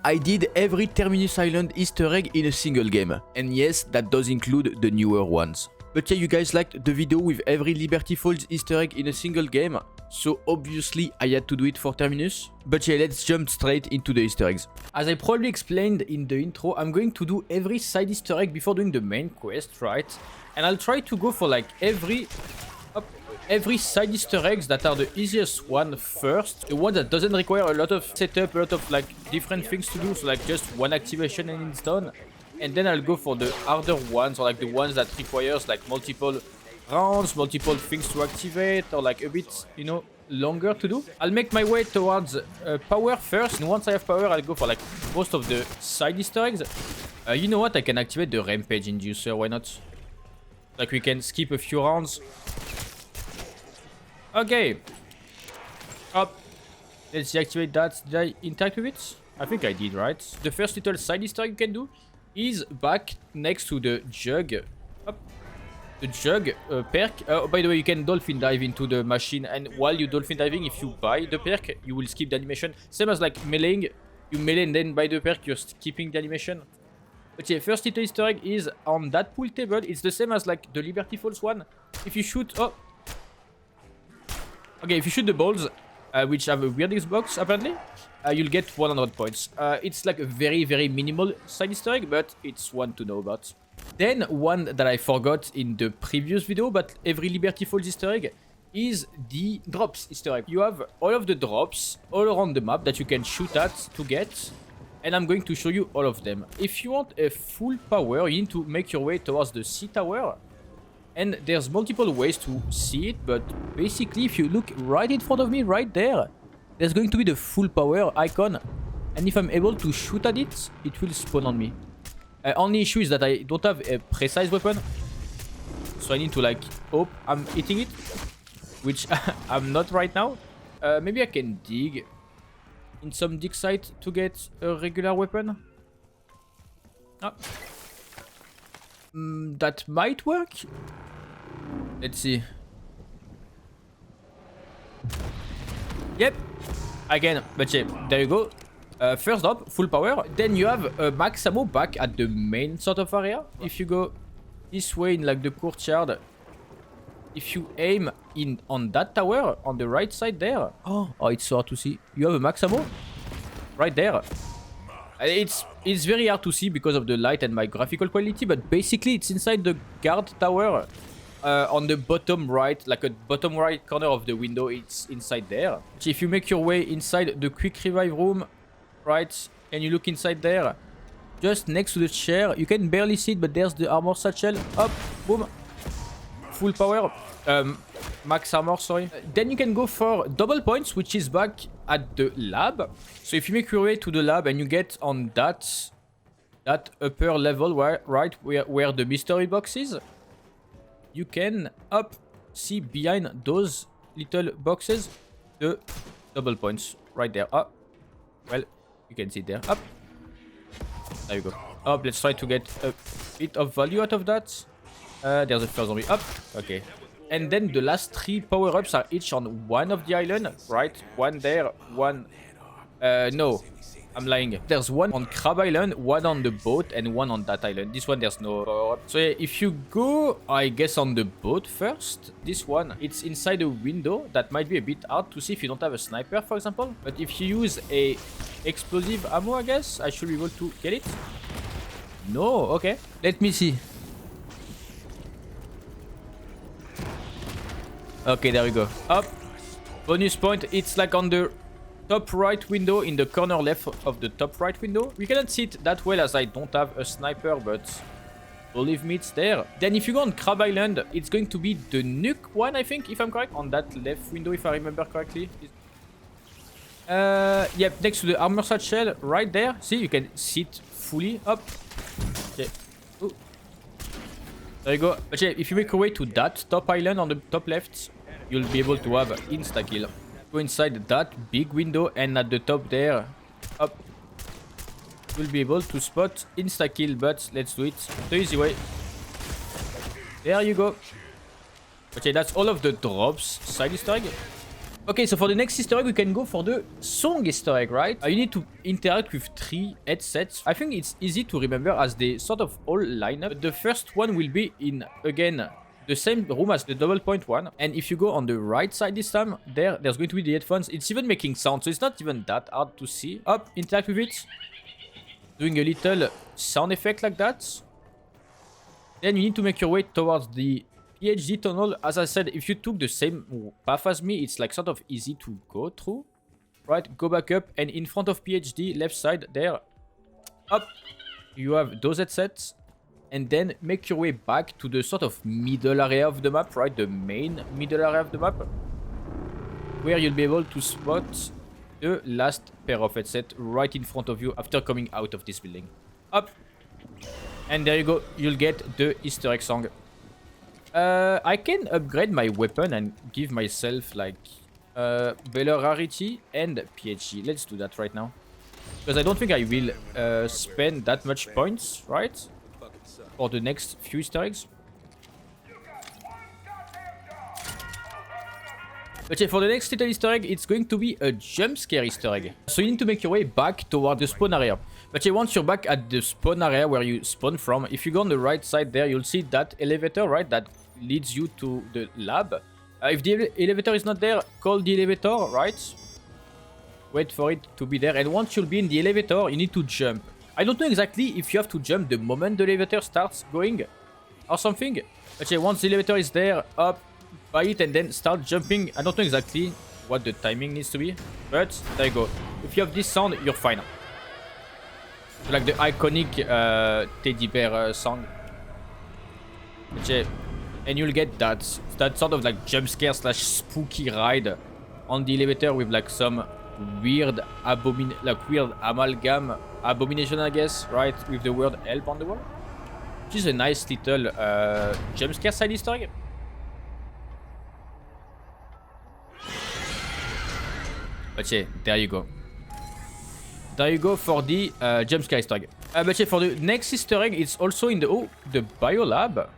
I did every Terminus Island Easter egg in a single game. And yes, that does include the newer ones. But yeah, you guys liked the video with every Liberty Falls Easter egg in a single game, so obviously I had to do it for Terminus. But yeah, let's jump straight into the Easter eggs. As I probably explained in the intro, I'm going to do every side Easter egg before doing the main quest, right? And I'll try to go for like every side Easter eggs that are the easiest one first. The one that doesn't require a lot of setup, a lot of like different things to do, so like just one activation and it's done. And then I'll go for the harder ones, or like the ones that requires like multiple rounds, multiple things to activate, or like a bit, you know, longer to do. I'll make my way towards power first, and once I have power, I'll go for like most of the side Easter eggs. You know what? I can activate the rampage inducer. Why not? Like we can skip a few rounds. Okay. Up. Let's deactivate that. Did I interact with it? I think I did, right? The first little side Easter egg you can do is back next to the jug. Up. The jug perk. By the way, you can dolphin dive into the machine, and while you dolphin diving, if you buy the perk, you will skip the animation. Same as like meleeing. You melee and then buy the perk, you're skipping the animation. But yeah, first little Easter egg is on that pool table. It's the same as like the Liberty Falls one. If you shoot... Oh. Okay, if you shoot the balls, which have a weird Xbox apparently, you'll get 100 points. It's like a very, very minimal side Easter egg, but it's one to know about. Then one that I forgot in the previous video, but every Liberty Falls Easter egg, is the drops Easter egg. You have all of the drops all around the map that you can shoot at to get, and I'm going to show you all of them. If you want a full power, you need to make your way towards the C tower. And there's multiple ways to see it, but basically if you look right in front of me, right there, there's going to be the full power icon. And if I'm able to shoot at it, it will spawn on me. Only issue is that I don't have a precise weapon. So I need to like hope I'm hitting it, which I'm not right now. Maybe I can dig in some dig site to get a regular weapon. Ah. That might work. Let's see. Yep. Again, but yeah, there you go. First up, full power. Then you have a max ammo back at the main sort of area. If you go this way in like the courtyard, if you aim in on that tower on the right side there. Oh, it's so hard to see. You have a max ammo right there. It's very hard to see because of the light and my graphical quality, but basically it's inside the guard tower on the bottom right, like a bottom right corner of the window. It's inside there. So if you make your way inside the quick revive room, right, and you look inside there, just next to the chair, you can barely see it, but there's the armor satchel. Up, boom, full power. Max armor, sorry. Then you can go for double points, which is back at the lab. So if you make your way to the lab and you get on that upper level where the mystery box is, you can see behind those little boxes the double points right there. Well, you can see it there. There you go. Let's try to get a bit of value out of that. There's a first zombie. Okay. And then the last 3 power-ups are each on one of the island, right? One there, one... no, I'm lying. There's one on Crab Island, one on the boat, and one on that island. This one, there's no power-up. So yeah, if you go, I guess, on the boat first, this one, it's inside a window. That might be a bit hard to see if you don't have a sniper, for example. But if you use a explosive ammo, I guess, I should be able to get it. No, okay. Let me see. Okay, there we go. Bonus point. It's like on the top right window, in the corner left of the top right window. We cannot see it that well as I don't have a sniper, but believe me, it's there. Then if you go on Crab Island, it's going to be the Nuke one, I think, if I'm correct. On that left window, if I remember correctly. Yep, next to the armor satchel, right there. See, you can see it fully. Okay. Ooh. There you go. But yeah, if you make your way to that top island on the top left, you'll be able to have insta-kill. Go inside that big window, and at the top there, you'll be able to spot insta-kill, but let's do it the easy way. There you go. Okay, that's all of the drops side Easter egg. Okay, so for the next Easter egg, we can go for the song Easter egg, right? You need to interact with 3 headsets. I think it's easy to remember as they sort of all line up. The first one will be in, again, the same room as the double point one. And if you go on the right side this time, there's going to be the headphones. It's even making sound, so it's not even that hard to see. Up, interact with it. Doing a little sound effect like that. Then you need to make your way towards the PhD tunnel. As I said, if you took the same path as me, it's like sort of easy to go through. Right, go back up, and in front of PhD, left side there, up, you have those headsets. And then make your way back to the sort of middle area of the map, right? The main middle area of the map. Where you'll be able to spot the last pair of headset right in front of you after coming out of this building. Up. And there you go, you'll get the Easter egg song. I can upgrade my weapon and give myself like better rarity and PhD. Let's do that right now. Because I don't think I will spend that much points, right? For the next few Easter eggs. But yeah, for the next little Easter egg, it's going to be a Jumpscare Easter egg. So you need to make your way back toward the spawn area. But yeah, once you're back at the spawn area where you spawn from, if you go on the right side there, you'll see that elevator, right? That leads you to the lab. If the elevator is not there, call the elevator, right? Wait for it to be there. And once you'll be in the elevator, you need to jump. I don't know exactly if you have to jump the moment the elevator starts going or something. But yeah, once the elevator is there, up, by it, and then start jumping. I don't know exactly what the timing needs to be, but there you go. If you have this sound, you're fine. So like the iconic teddy bear song. But yeah, and you'll get that sort of like jump scare slash spooky ride on the elevator with like some weird amalgam abomination, I guess, right, with the word help on the wall, which is a nice little jump scare side Easter egg. But yeah, there you go. There you go for the jump scare Easter egg. But yeah, for the next Easter egg, it's also in the biolab.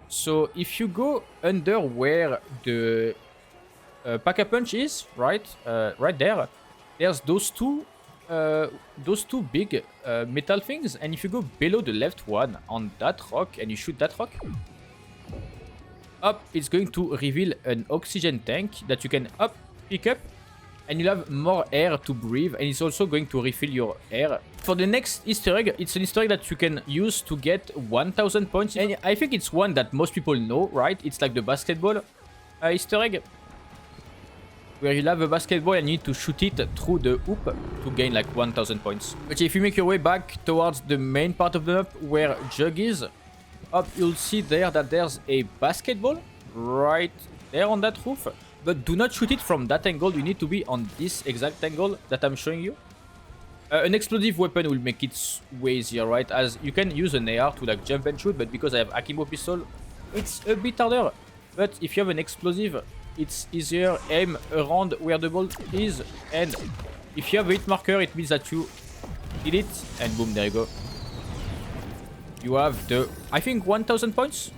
So if you go under where the pack-a-punch is, right, right there, there's those two big metal things. And if you go below the left one on that rock and you shoot that rock, up, it's going to reveal an oxygen tank that you can pick up. And you'll have more air to breathe, and it's also going to refill your air. For the next Easter egg, it's an Easter egg that you can use to get 1000 points. And I think it's one that most people know, right? It's like the basketball Easter egg. Where you'll have a basketball and you need to shoot it through the hoop to gain like 1000 points. But if you make your way back towards the main part of the map where Jug is, up, you'll see there that there's a basketball right there on that roof. But do not shoot it from that angle, you need to be on this exact angle that I'm showing you. An explosive weapon will make it way easier, right? As you can use an AR to like jump and shoot, but because I have Akimbo pistol, it's a bit harder. But if you have an explosive, it's easier. Aim around where the ball is, and if you have a hit marker, it means that you hit it, and boom, there you go. You have the, I think, 1000 points?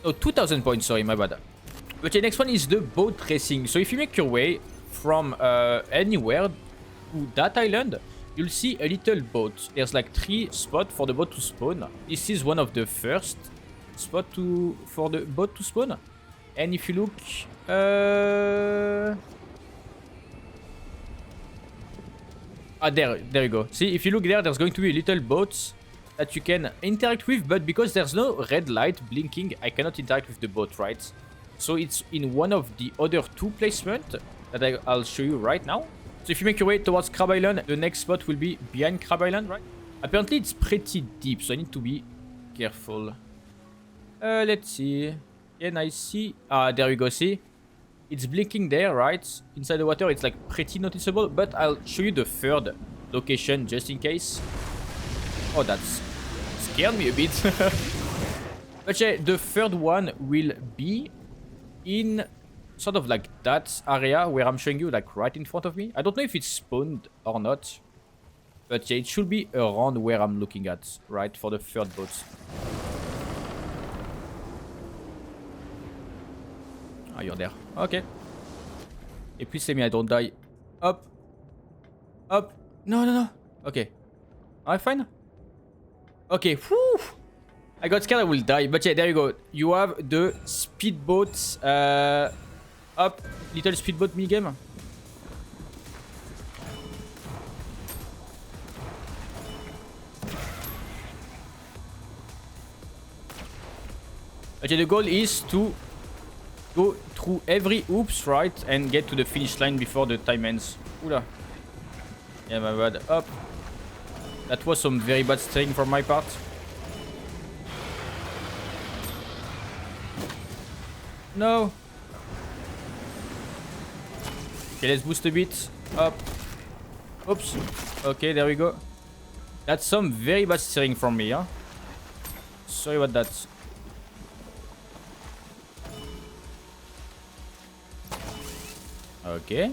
No, 2000 points, sorry, my bad. But the next one is the boat racing. So if you make your way from anywhere to that island, you'll see a little boat. There's like 3 spots for the boat to spawn. This is one of the first spots for the boat to spawn. And if you look... there you go. See, if you look there, there's going to be a little boat that you can interact with, but because there's no red light blinking, I cannot interact with the boat, right? So it's in one of the other 2 placements that I'll show you right now. So if you make your way towards Crab Island, the next spot will be behind Crab Island, right? Apparently it's pretty deep, so I need to be careful. Let's see. Can I see? Ah, there we go, see? It's blinking there, right? Inside the water, it's like pretty noticeable, but I'll show you the 3rd location just in case. Oh, that's scared me a bit. But yeah, the 3rd one will be in sort of like that area where I'm showing you, like right in front of me. I don't know if it's spawned or not, but yeah, it should be around where I'm looking at, right, for the 3rd boat. Ah, you're there. Okay. Et please tell me I don't die. Up. Up. No, no, no. Okay. Am I fine? Okay. Whew. I got scared I will die. But yeah, there you go. You have the speedboat. Up. Little speedboat minigame. Okay, the goal is to go through every oops, right, and get to the finish line before the time ends. Oula. Yeah, my bad. Up. That was some very bad steering from my part. No. Okay, let's boost a bit. Up. Oops. Okay, there we go. That's some very bad steering from me, huh? Sorry about that. Okay.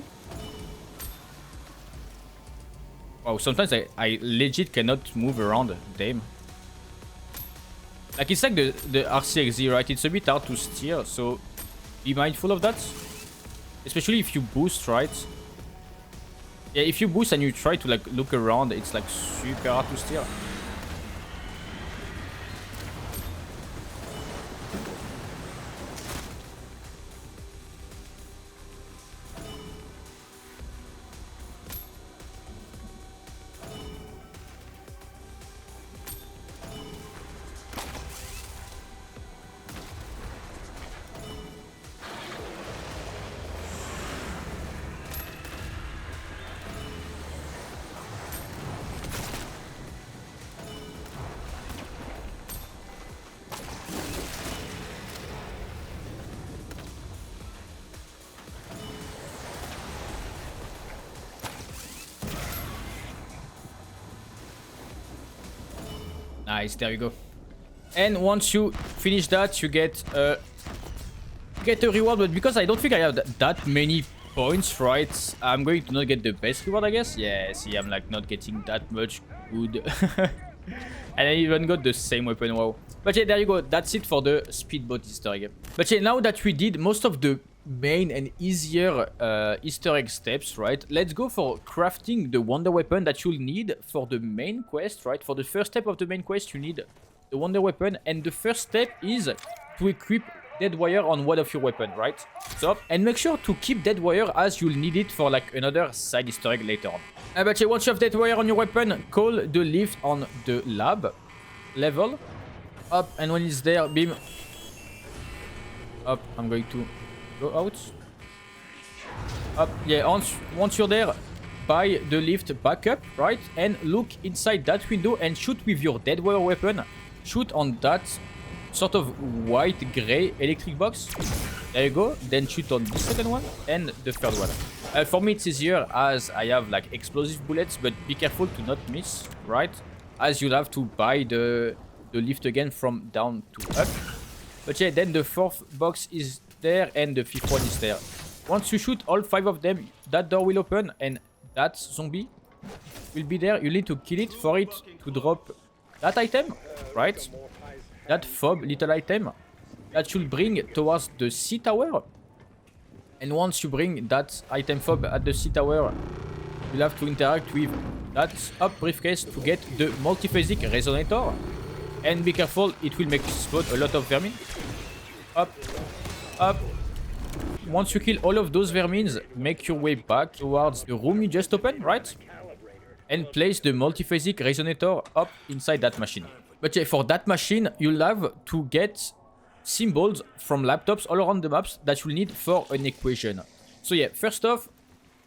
Wow, sometimes I legit cannot move around. Damn. Like, it's like the RCXZ, right? It's a bit hard to steer, so be mindful of that. Especially if you boost, right? Yeah, if you boost and you try to like look around, it's like super hard to steer. Nice, there you go. And once you finish that, you get a reward. But because I don't think I have that many points, right? I'm going to not get the best reward, I guess. Yeah, see, I'm like not getting that much good. And I even got the same weapon, wow. But yeah, there you go. That's it for the speedboat Easter egg. But yeah, now that we did most of the main and easier Easter egg steps, right? Let's go for crafting the wonder weapon that you'll need for the main quest, right? For the first step of the main quest, you need the wonder weapon, and the first step is to equip dead wire on one of your weapon, right? So, and make sure to keep dead wire as you'll need it for like another side Easter egg later on. But yeah, once you have dead wire on your weapon, call the lift on the lab level. Up, and when it's there, beam. Up, I'm going to go out. Up, yeah, once you're there, buy the lift back up, right? And look inside that window and shoot with your dead wire weapon. Shoot on that sort of white-gray electric box. There you go. Then shoot on the second one and the third one. For me, it's easier as I have like explosive bullets, but be careful to not miss, right? As you'll have to buy the lift again from down to up. But yeah, then the fourth box is there and the fifth one is there. Once you shoot all 5 of them, that door will open and that zombie will be there. You need to kill it for it to drop that item, right? That fob little item that should bring towards the C tower. And once you bring that item fob at the C tower, you'll have to interact with that up briefcase to get the multiphasic resonator. And be careful, it will make spot a lot of vermin. Up, up. Once you kill all of those vermins, make your way back towards the room you just opened, right? And place the multiphasic resonator up inside that machine. But yeah, for that machine, you'll have to get symbols from laptops all around the maps that you'll need for an equation. So yeah, first off,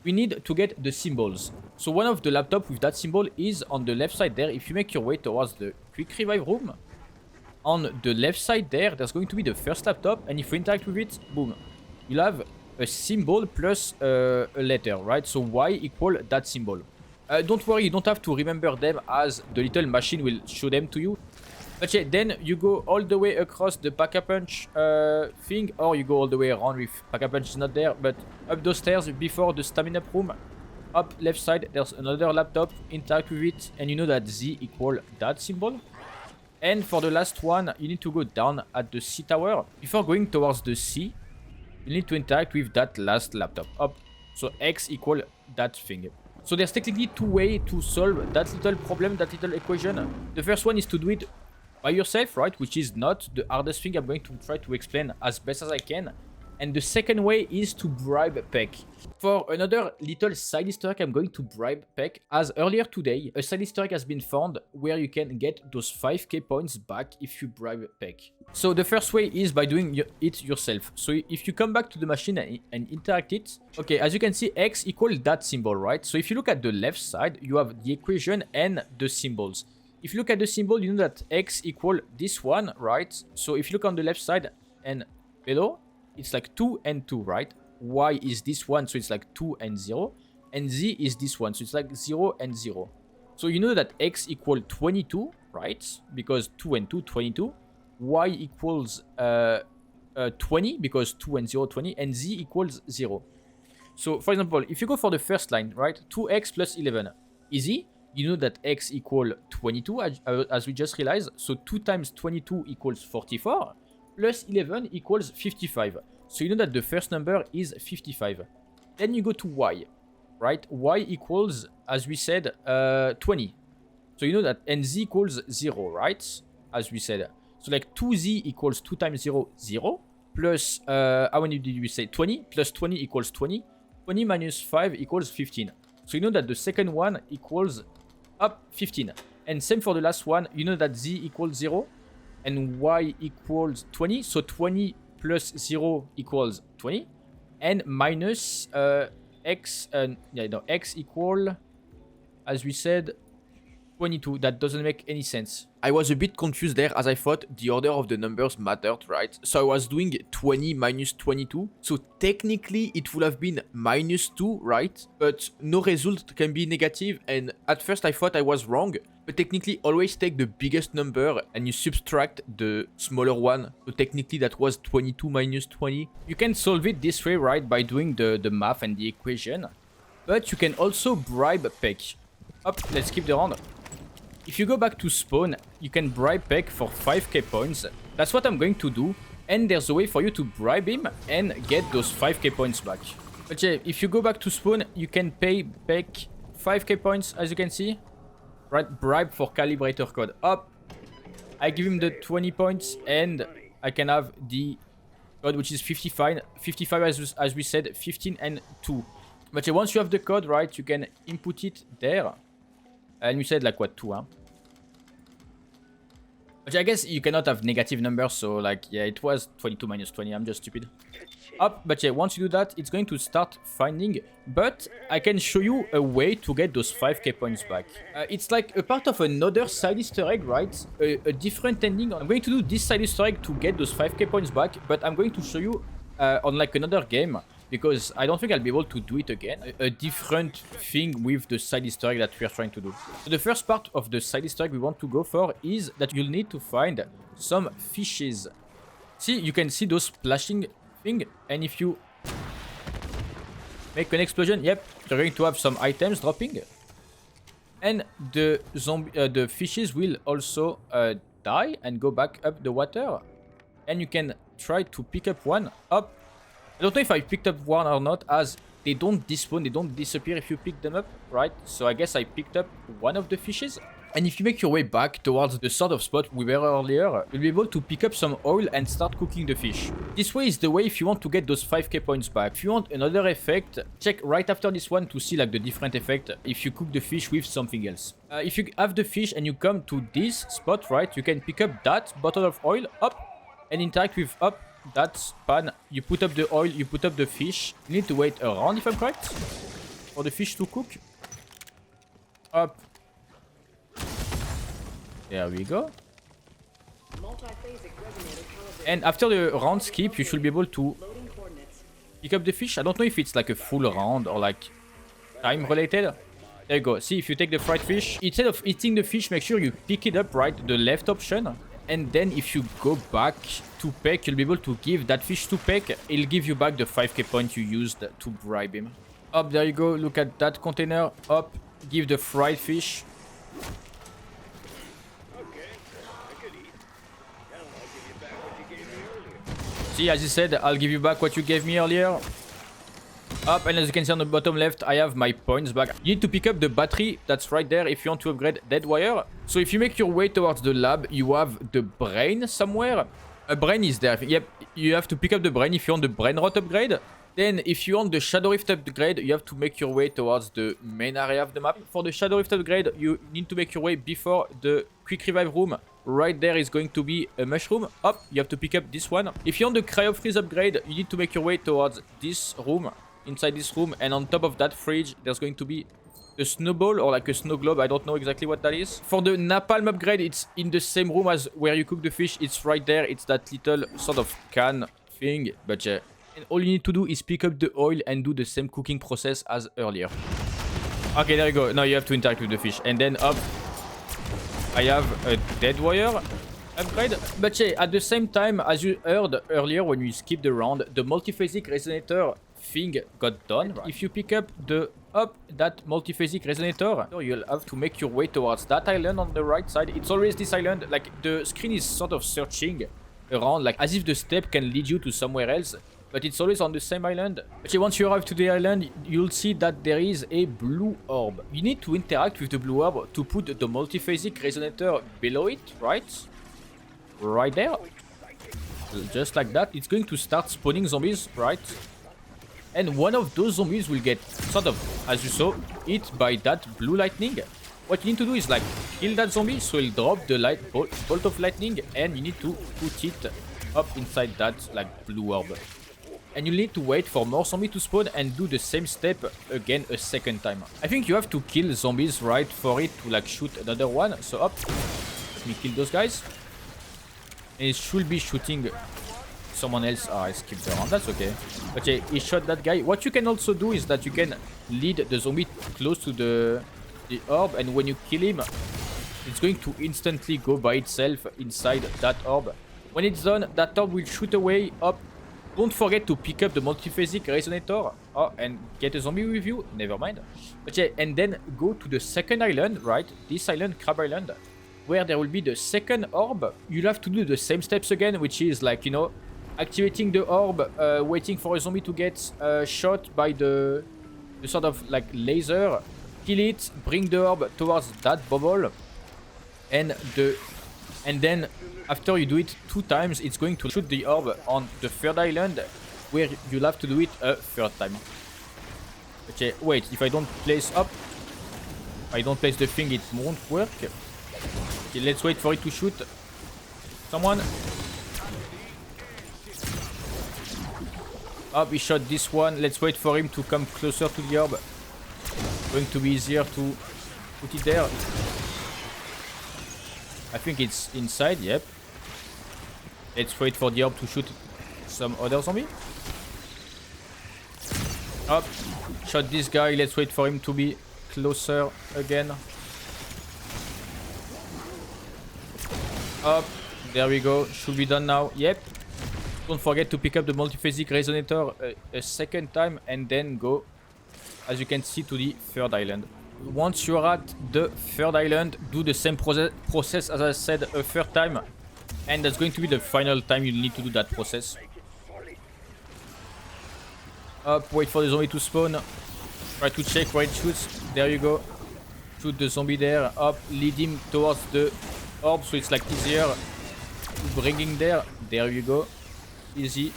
we need to get the symbols. So one of the laptops with that symbol is on the left side there. If you make your way towards the quick revive room, on the left side there, there's going to be the first laptop. And if you interact with it, boom, you'll have a symbol plus a letter, right? So Y equal that symbol. Don't worry, you don't have to remember them as the little machine will show them to you. But yeah, then you go all the way across the Pack-a-Punch thing, or you go all the way around with Pack-a-Punch is not there, but up those stairs before the stamina room, up left side, there's another laptop, interact with it, and you know that Z equal that symbol. And for the last one, you need to go down at the C tower. Before going towards the C, you need to interact with that last laptop. Up. So X equal that thing. So there's technically two ways to solve that little problem, that little equation. The first one is to do it by yourself, right? Which is not the hardest thing. I'm going to try to explain as best as I can. And the second way is to bribe peck. For another little side Easter egg, I'm going to bribe peck, as earlier today, a side Easter egg has been found where you can get those 5k points back if you bribe peck. So the first way is by doing it yourself. So if you come back to the machine and interact it, okay, as you can see, X equals that symbol, right? So if you look at the left side, you have the equation and the symbols. If you look at the symbol, you know that X equals this one, right? So if you look on the left side and below, it's like 2 and 2, right? Y is this one, so it's like 2 and 0. And Z is this one, so it's like 0 and 0. So you know that X equals 22, right? Because 2 and 2, 22. Y equals 20, because 2 and 0, 20. And Z equals 0. So, for example, if you go for the first line, right? 2x plus 11. Easy. You know that X equals 22, as we just realized. So 2 times 22 equals 44. Plus 11 equals 55. So you know that the first number is 55. Then you go to Y, right? Y equals, as we said, 20. So you know that, and Z equals 0, right? As we said. So like 2Z equals 2 times 0, 0. Plus, how many did we say? 20. Plus 20 equals 20. 20 minus 5 equals 15. So you know that the second one equals up 15. And same for the last one. You know that Z equals 0. And Y equals 20. So 20 plus 0 equals 20. And minus X equal, as we said, 22. That doesn't make any sense. I was a bit confused there, as I thought the order of the numbers mattered, right? So I was doing 20 minus 22. So technically it would have been minus 2, right? But no result can be negative. And at first I thought I was wrong. But technically always take the biggest number and you subtract the smaller one. So technically that was 22 minus 20. You can solve it this way, right? By doing the math and the equation. But you can also bribe peck. Up, let's keep the round. If you go back to spawn, you can bribe peck for 5k points. That's what I'm going to do. And there's a way for you to bribe him and get those 5k points back. But yeah, if you go back to spawn, you can pay peck 5k points, as you can see. Right, bribe for calibrator code. Up, I give him the 20 points and I can have the code, which is 55 as we said, 15 and 2. But yeah, once you have the code, right, you can input it there. And we said like what, 2, huh? But yeah, I guess you cannot have negative numbers, so like, yeah, it was 22 minus 20, I'm just stupid. Up, but yeah, once you do that, it's going to start finding. But I can show you a way to get those 5k points back. It's like a part of another side Easter egg, right? A different ending. I'm going to do this side Easter egg to get those 5k points back, but I'm going to show you on like another game, because I don't think I'll be able to do it again. A different thing with the side Easter egg that we are trying to do. So the first part of the side Easter egg we want to go for is that you'll need to find some fishes. See, you can see those splashing thing, and if you make an explosion, yep, you're going to have some items dropping. And the the fishes will also die and go back up the water. And you can try to pick up one up. I don't know if I picked up one or not, as they don't despawn, they don't disappear if you pick them up, right? So I guess I picked up one of the fishes. And if you make your way back towards the sort of spot we were earlier, you'll be able to pick up some oil and start cooking the fish. This way is the way if you want to get those 5k points back. If you want another effect, check right after this one to see like the different effect if you cook the fish with something else. If you have the fish and you come to this spot, right, you can pick up that bottle of oil up and interact with up that pan. You put up the oil, you put up the fish. You need to wait around, if I'm correct, for the fish to cook. Up. There we go. And after the round skip, you should be able to pick up the fish. I don't know if it's like a full round or like time related. There you go. See, if you take the fried fish, instead of eating the fish, make sure you pick it up, right? The left option. And then if you go back to peck, you'll be able to give that fish to peck. It'll give you back the 5k point you used to bribe him. Up, there you go. Look at that container. Up, give the fried fish. See, as you said, I'll give you back what you gave me earlier. Up, and as you can see on the bottom left, I have my points back. You need to pick up the battery that's right there if you want to upgrade dead wire. So if you make your way towards the lab, you have the brain somewhere. A brain is there, I think. Yep, you have to pick up the brain if you want the brain rot upgrade. Then if you want the shadow rift upgrade, you have to make your way towards the main area of the map. For the shadow rift upgrade, you need to make your way before the quick revive room. Right there is going to be a mushroom. Up, you have to pick up this one. If you want the cryo freeze upgrade, you need to make your way towards this room. Inside this room, and on top of that fridge, there's going to be a snowball or like a snow globe. I don't know exactly what that is. For the napalm upgrade, it's in the same room as where you cook the fish. It's right there. It's that little sort of can thing. But yeah, and all you need to do is pick up the oil and do the same cooking process as earlier. Okay, there you go. Now you have to interact with the fish. And then up, I have a dead wire upgrade. But yeah, at the same time, as you heard earlier when you skipped the round, the multiphasic resonator thing got done. If you pick up that multiphasic resonator, you'll have to make your way towards that island on the right side. It's always this island. Like the screen is sort of searching around, like as if the step can lead you to somewhere else, but it's always on the same island. Okay, once you arrive to the island, you'll see that there is a blue orb. You need to interact with the blue orb to put the multiphasic resonator below it, right? Right there. Just like that. It's going to start spawning zombies, right? And one of those zombies will get sort of, as you saw, hit by that blue lightning. What you need to do is like kill that zombie, so he'll drop the bolt of lightning, and you need to put it up inside that like blue orb. And you need to wait for more zombies to spawn and do the same step again a second time. I think you have to kill zombies, right, for it to like shoot another one. So up, let me kill those guys. And it should be shooting someone else. Ah, I skipped around, that's okay. But yeah, he shot that guy. What you can also do is that you can lead the zombie close to the orb, and when you kill him, it's going to instantly go by itself inside that orb. When it's done, that orb will shoot away. Up. Don't forget to pick up the multiphasic resonator. Oh, and get a zombie with you. Never mind. But yeah, and then go to the second island, right? This island, Crab Island, where there will be the second orb. You'll have to do the same steps again, which is like, you know, activating the orb, waiting for a zombie to get shot by the sort of like laser, kill it, bring the orb towards that bubble, and then after you do it 2 times, it's going to shoot the orb on the third island, where you'll have to do it a 3rd time. Okay, wait, if I don't place the thing, it won't work. Okay, let's wait for it to shoot someone. Up, he shot this one. Let's wait for him to come closer to the orb. Going to be easier to put it there. I think it's inside, yep. Let's wait for the orb to shoot some other zombie. Up, shot this guy. Let's wait for him to be closer again. Up, there we go. Should be done now. Yep. Don't forget to pick up the multiphasic resonator a second time, and then go, as you can see, to the 3rd island. Once you're at the 3rd island, do the same process as I said a 3rd time, and that's going to be the final time you need to do that process. Up, wait for the zombie to spawn. Try to check where it shoots. There you go. Shoot the zombie there. Up, lead him towards the orb, so it's like easier bringing there. There you go. Easy.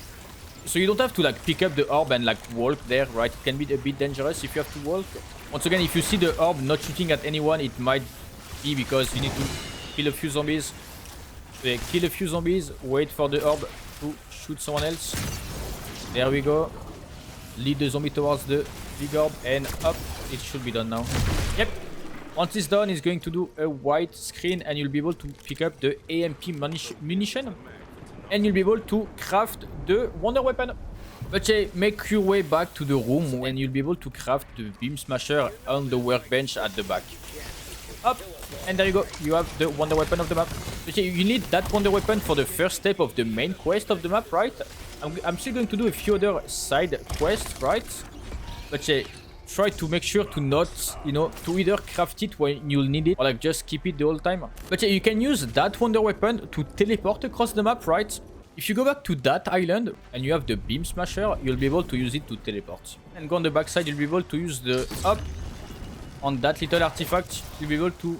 So you don't have to like pick up the orb and like walk there, right? It can be a bit dangerous if you have to walk. Once again, if you see the orb not shooting at anyone, it might be because you need to kill a few zombies. So yeah, kill a few zombies, wait for the orb to shoot someone else. There we go. Lead the zombie towards the big orb, and up, it should be done now. Yep. Once it's done, it's going to do a white screen, and you'll be able to pick up the AMP munition. And you'll be able to craft the wonder weapon. But yeah, make your way back to the room, and you'll be able to craft the beam smasher on the workbench at the back. Up, and there you go. You have the wonder weapon of the map. But yeah, you need that wonder weapon for the first step of the main quest of the map, right? I'm still going to do a few other side quests, right? But yeah, try to make sure to not, you know, to either craft it when you'll need it, or like just keep it the whole time. But yeah, you can use that wonder weapon to teleport across the map, right? If you go back to that island and you have the beam smasher, you'll be able to use it to teleport. And go on the backside, you'll be able to use the up on that little artifact. You'll be able to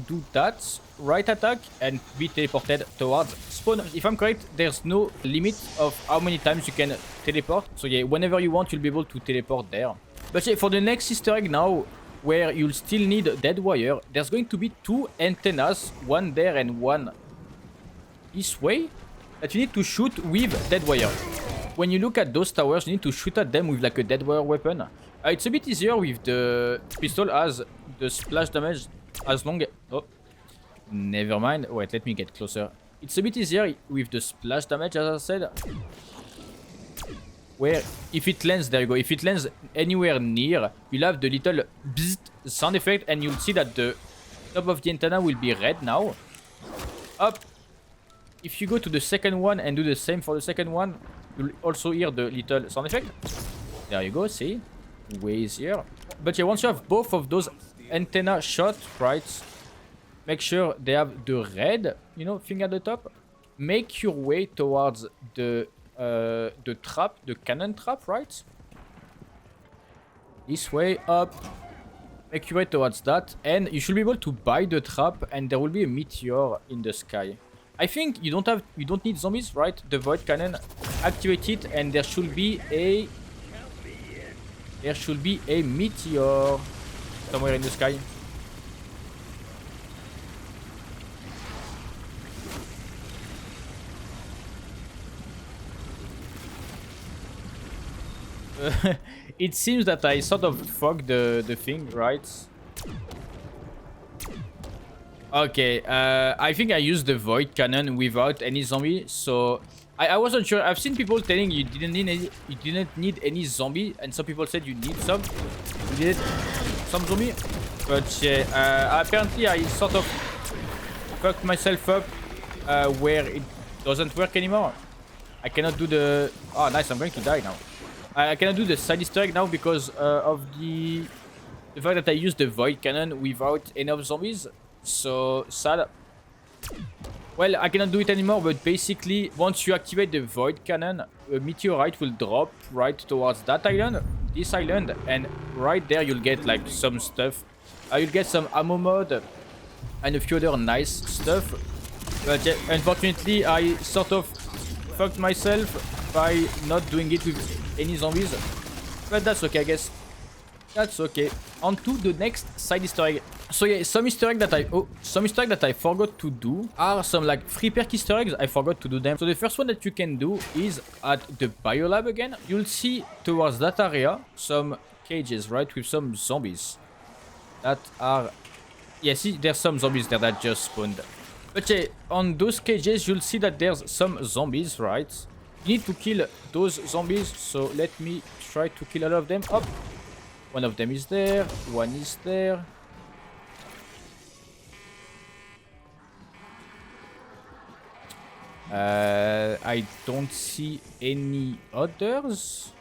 do that right attack and be teleported towards spawn. If I'm correct, there's no limit of how many times you can teleport. So yeah, whenever you want, you'll be able to teleport there. But yeah, for the next Easter egg now, where you'll still need dead wire, there's going to be 2 antennas, one there and one this way, that you need to shoot with dead wire. When you look at those towers, you need to shoot at them with like a dead wire weapon. It's a bit easier with the pistol as the splash damage as long... Oh, never mind. Wait, let me get closer. It's a bit easier with the splash damage, as I said. Where if it lands, there you go. If it lands anywhere near, you'll have the little bzzzt sound effect, and you'll see that the top of the antenna will be red now. Up. If you go to the second one and do the same for the second one, you'll also hear the little sound effect. There you go, see? Way easier. But yeah, once you have both of those antenna shot, right, make sure they have the red, you know, thing at the top. Make your way towards the trap, the cannon trap, right? This way, up. Make your way towards that, and you should be able to buy the trap, and there will be a meteor in the sky. I think you don't need zombies, right? The void cannon, activate it, and there should be a meteor somewhere in the sky. It seems that I sort of fucked the thing, right? Okay, I think I used the void cannon without any zombie, so I wasn't sure. I've seen people telling you didn't need any zombie, and some people said you need some. You needed some zombie, but yeah, apparently I sort of fucked myself up where it doesn't work anymore. I cannot do the... Oh, nice! I'm going to die now. I cannot do the side Easter egg now because of the fact that I used the void cannon without enough zombies. So sad. Well, I cannot do it anymore, but basically once you activate the void cannon, a meteorite will drop right towards that island, this island, and right there you'll get like some stuff. You'll get some ammo mod and a few other nice stuff. But yeah, unfortunately I sort of fucked myself by not doing it with any zombies, but that's okay, I guess. That's okay. On to the next side Easter egg. So yeah, some Easter egg that I forgot to do are some like free perk Easter eggs. I forgot to do them. So the first one that you can do is at the biolab again. You'll see towards that area some cages, right, with some zombies that are... Yeah, see, there's some zombies there that just spawned. But yeah, on those cages you'll see that there's some zombies, right? You need to kill those zombies, so let me try to kill all of them. Up. One of them is there, one is there. I don't see any others,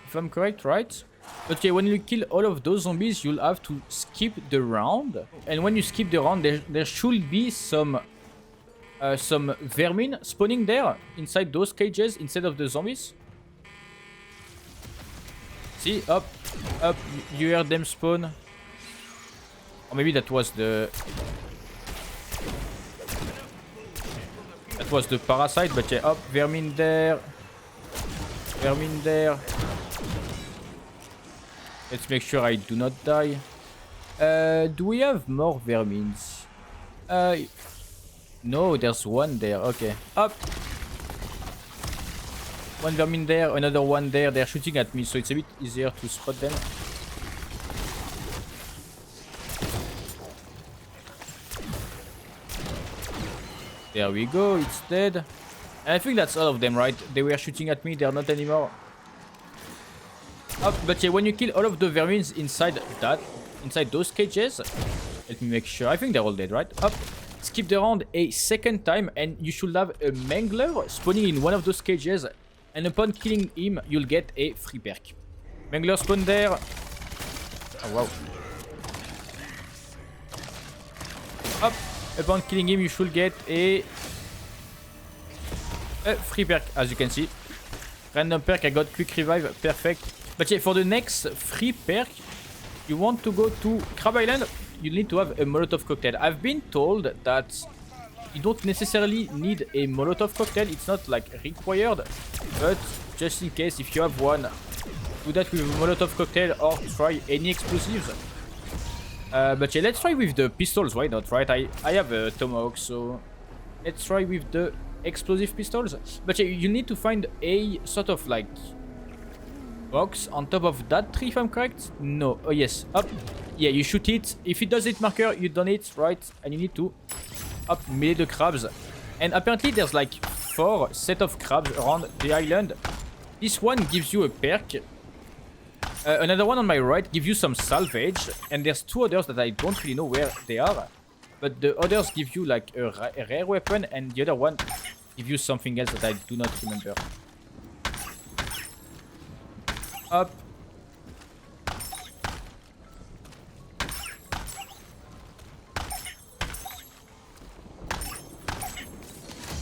if I'm correct, right? Okay, when you kill all of those zombies, you'll have to skip the round. And when you skip the round, there should be some vermin spawning there inside those cages instead of the zombies. See, up, you heard them spawn. Or maybe that was the... That was the parasite, but yeah, up, vermin there. Vermin there. Let's make sure I do not die. Do we have more vermins? No, there's one there. Okay. Up. One vermin there, another one there. They're shooting at me, so it's a bit easier to spot them. There we go, it's dead. And I think that's all of them, right? They were shooting at me, they're not anymore. Up, but yeah, when you kill all of the vermins inside those cages, let me make sure. I think they're all dead, right? Up. Skip the round a second time, and you should have a mangler spawning in one of those cages. And upon killing him, you'll get a free perk. Mangler spawn there. Oh wow. Up. Upon killing him, you should get a a free perk, as you can see. Random perk, I got quick revive, perfect. But yeah, for the next free perk, you want to go to Crab Island, you need to have a Molotov cocktail. I've been told that you don't necessarily need a Molotov cocktail, it's not like required, but just in case, if you have one, do that with a Molotov cocktail or try any explosives. But yeah, let's try with the pistols, why not, right? I have a tomahawk, so let's try with the explosive pistols. But yeah, you need to find a sort of like box on top of that tree, if I'm correct. No, oh yes, up. Yeah, you shoot it. If it does hit marker, you done it, right? And you need to up melee the crabs. And apparently there's like 4 set of crabs around the island. This one gives you a perk. Another one on my right gives you some salvage. And there's 2 others that I don't really know where they are. But the others give you like a rare weapon, and the other one gives you something else that I do not remember. Up.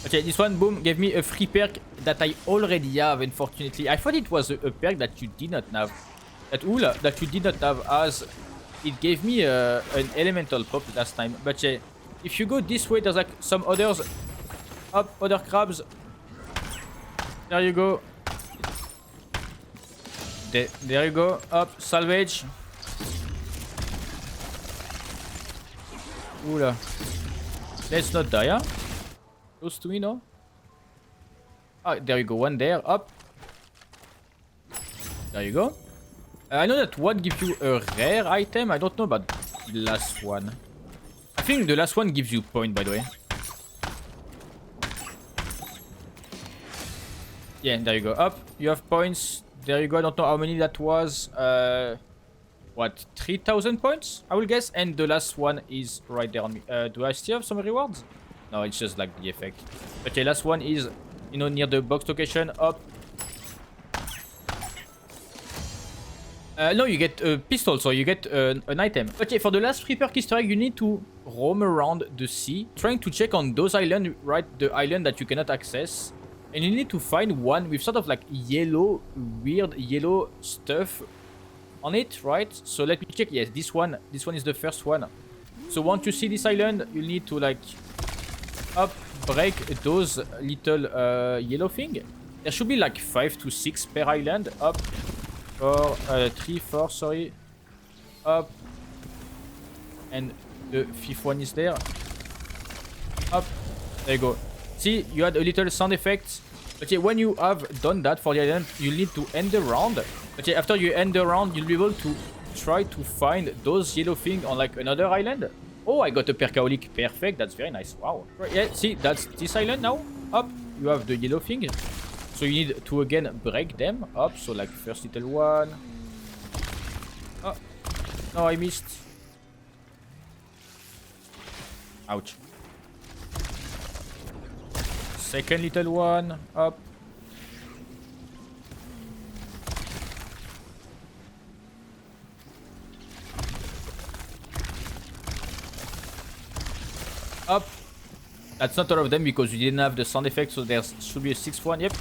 Okay, this one, boom, gave me a free perk that I already have, unfortunately. I thought it was a perk that you did not have. That you did not have, as it gave me an elemental pop last time. But yeah, if you go this way, there's like some others. Up, other crabs. There you go. There you go. Up, salvage. Oula. Let's not die, huh? Close to me, no? Ah, there you go. One there. Up. There you go. I know that one gives you a rare item. I don't know about the last one. I think the last one gives you point, by the way. Yeah, there you go. Up. You have points. There you go. I don't know how many that was. What? 3,000 points, I will guess. And the last one is right there on me. Do I still have some rewards? No, it's just like the effect. Okay, last one is, you know, near the box location. Up. No, you get a pistol, so you get an item. Okay, for the last free perk Easter egg, you need to roam around the sea, trying to check on those islands, right? The island that you cannot access. And you need to find one with sort of like yellow, weird yellow stuff on it, right? So let me check. Yes, this one is the first one. So once you see this island, you need to like up break those little yellow thing. There should be like 5 to 6 per island. Up 3, 4, sorry. Up, and the 5th one is there. Up, there you go. See, you had a little sound effect. Okay, when you have done that for the island, you need to end the round. Okay, after you end the round, you'll be able to try to find those yellow things on like another island. Oh, I got a perkaholic. Perfect, that's very nice. Wow. Right, yeah, see, that's this island now. Up, you have the yellow thing. So you need to again break them up. So like first little one. Oh, no, I missed. Ouch. Second little one. Up. Up. That's not all of them because you didn't have the sound effect, so there should be a 6th one. Yep.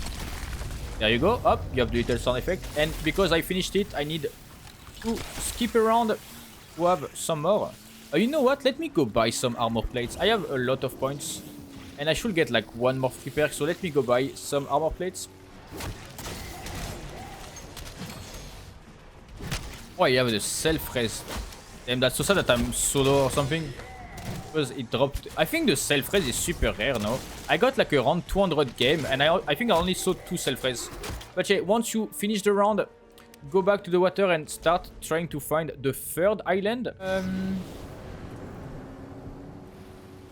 There you go. Up. You have the little sound effect. And because I finished it, I need to skip around to have some more. You know what? Let me go buy some armor plates. I have a lot of points. And I should get like one more free perk. So let me go buy some armor plates. Oh, you have the self-res. Damn, that's so sad that I'm solo or something. Because it dropped. I think the self-res is super rare now. I got like around 200 game. And I think I only saw 2 self-res. But yeah, once you finish the round, go back to the water and start trying to find the 3rd island.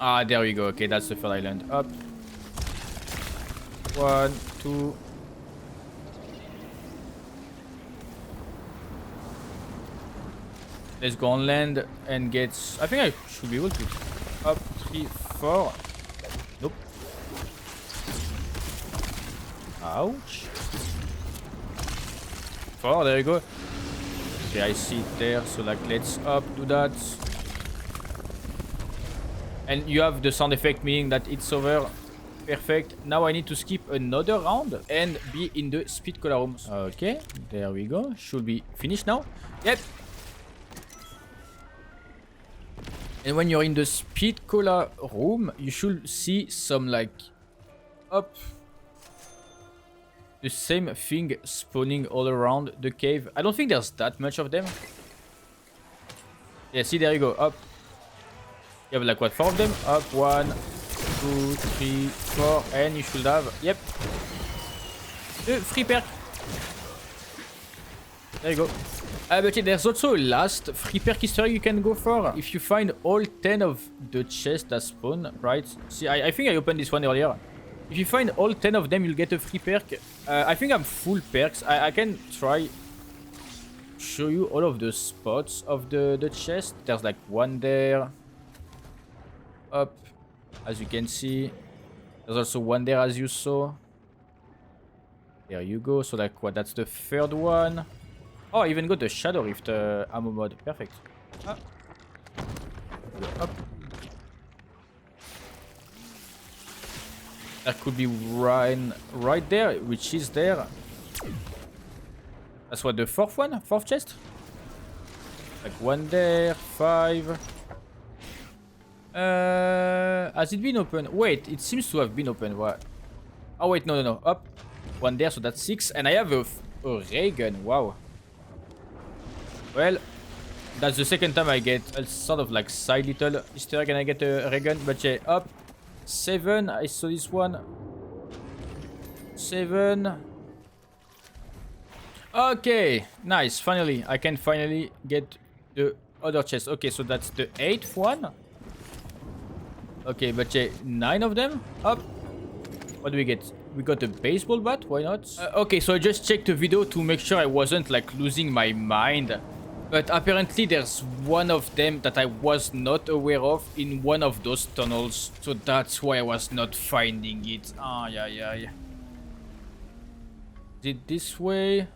Ah, there we go. Okay, that's the 3rd island. Up. 1, 2. Let's go on land and get... I think I should be able to... Up, 3, 4. Nope. Ouch. 4, there you go. Okay, I see it there. So like, let's up, do that. And you have the sound effect, meaning that it's over. Perfect. Now I need to skip another round and be in the speed cola rooms. Okay, there we go. Should be finished now. Yep. And when you're in the speed cola room, you should see some like up the same thing spawning all around the cave. I don't think there's that much of them. Yeah, see, there you go. Up. You have like what, 4 of them? Up, 1, 2, 3, 4, and you should have, yep, the free perk. There you go. But yeah, there's also a last free perk Easter egg you can go for. If you find all 10 of the chests that spawn, right? See, I think I opened this one earlier. If you find all 10 of them, you'll get a free perk. I think I'm full perks. I can try show you all of the spots of the chest. There's like one there. Up, as you can see. There's also one there, as you saw. There you go. So like what? That's the third one. Oh, I even got the Shadow Rift ammo mod. Perfect. Ah. Up. That could be right there, which is there. That's what, the fourth one? Fourth chest? Like one there, 5. Has it been open? Wait, it seems to have been open. What? Oh wait, no. Up. One there, so that's 6. And I have a ray gun. Wow. Well, that's the second time I get a sort of like side little Easter egg and I get a ray gun. But yeah, up. 7. I saw this one. 7. Okay, nice. Finally, I can finally get the other chest. Okay, so that's the 8th one. Okay, but yeah, 9 of them. Up. What do we get? We got a baseball bat. Why not? Okay, so I just checked the video to make sure I wasn't like losing my mind. But apparently there's one of them that I was not aware of in one of those tunnels. So that's why I was not finding it. Ah, yeah. Is it this way?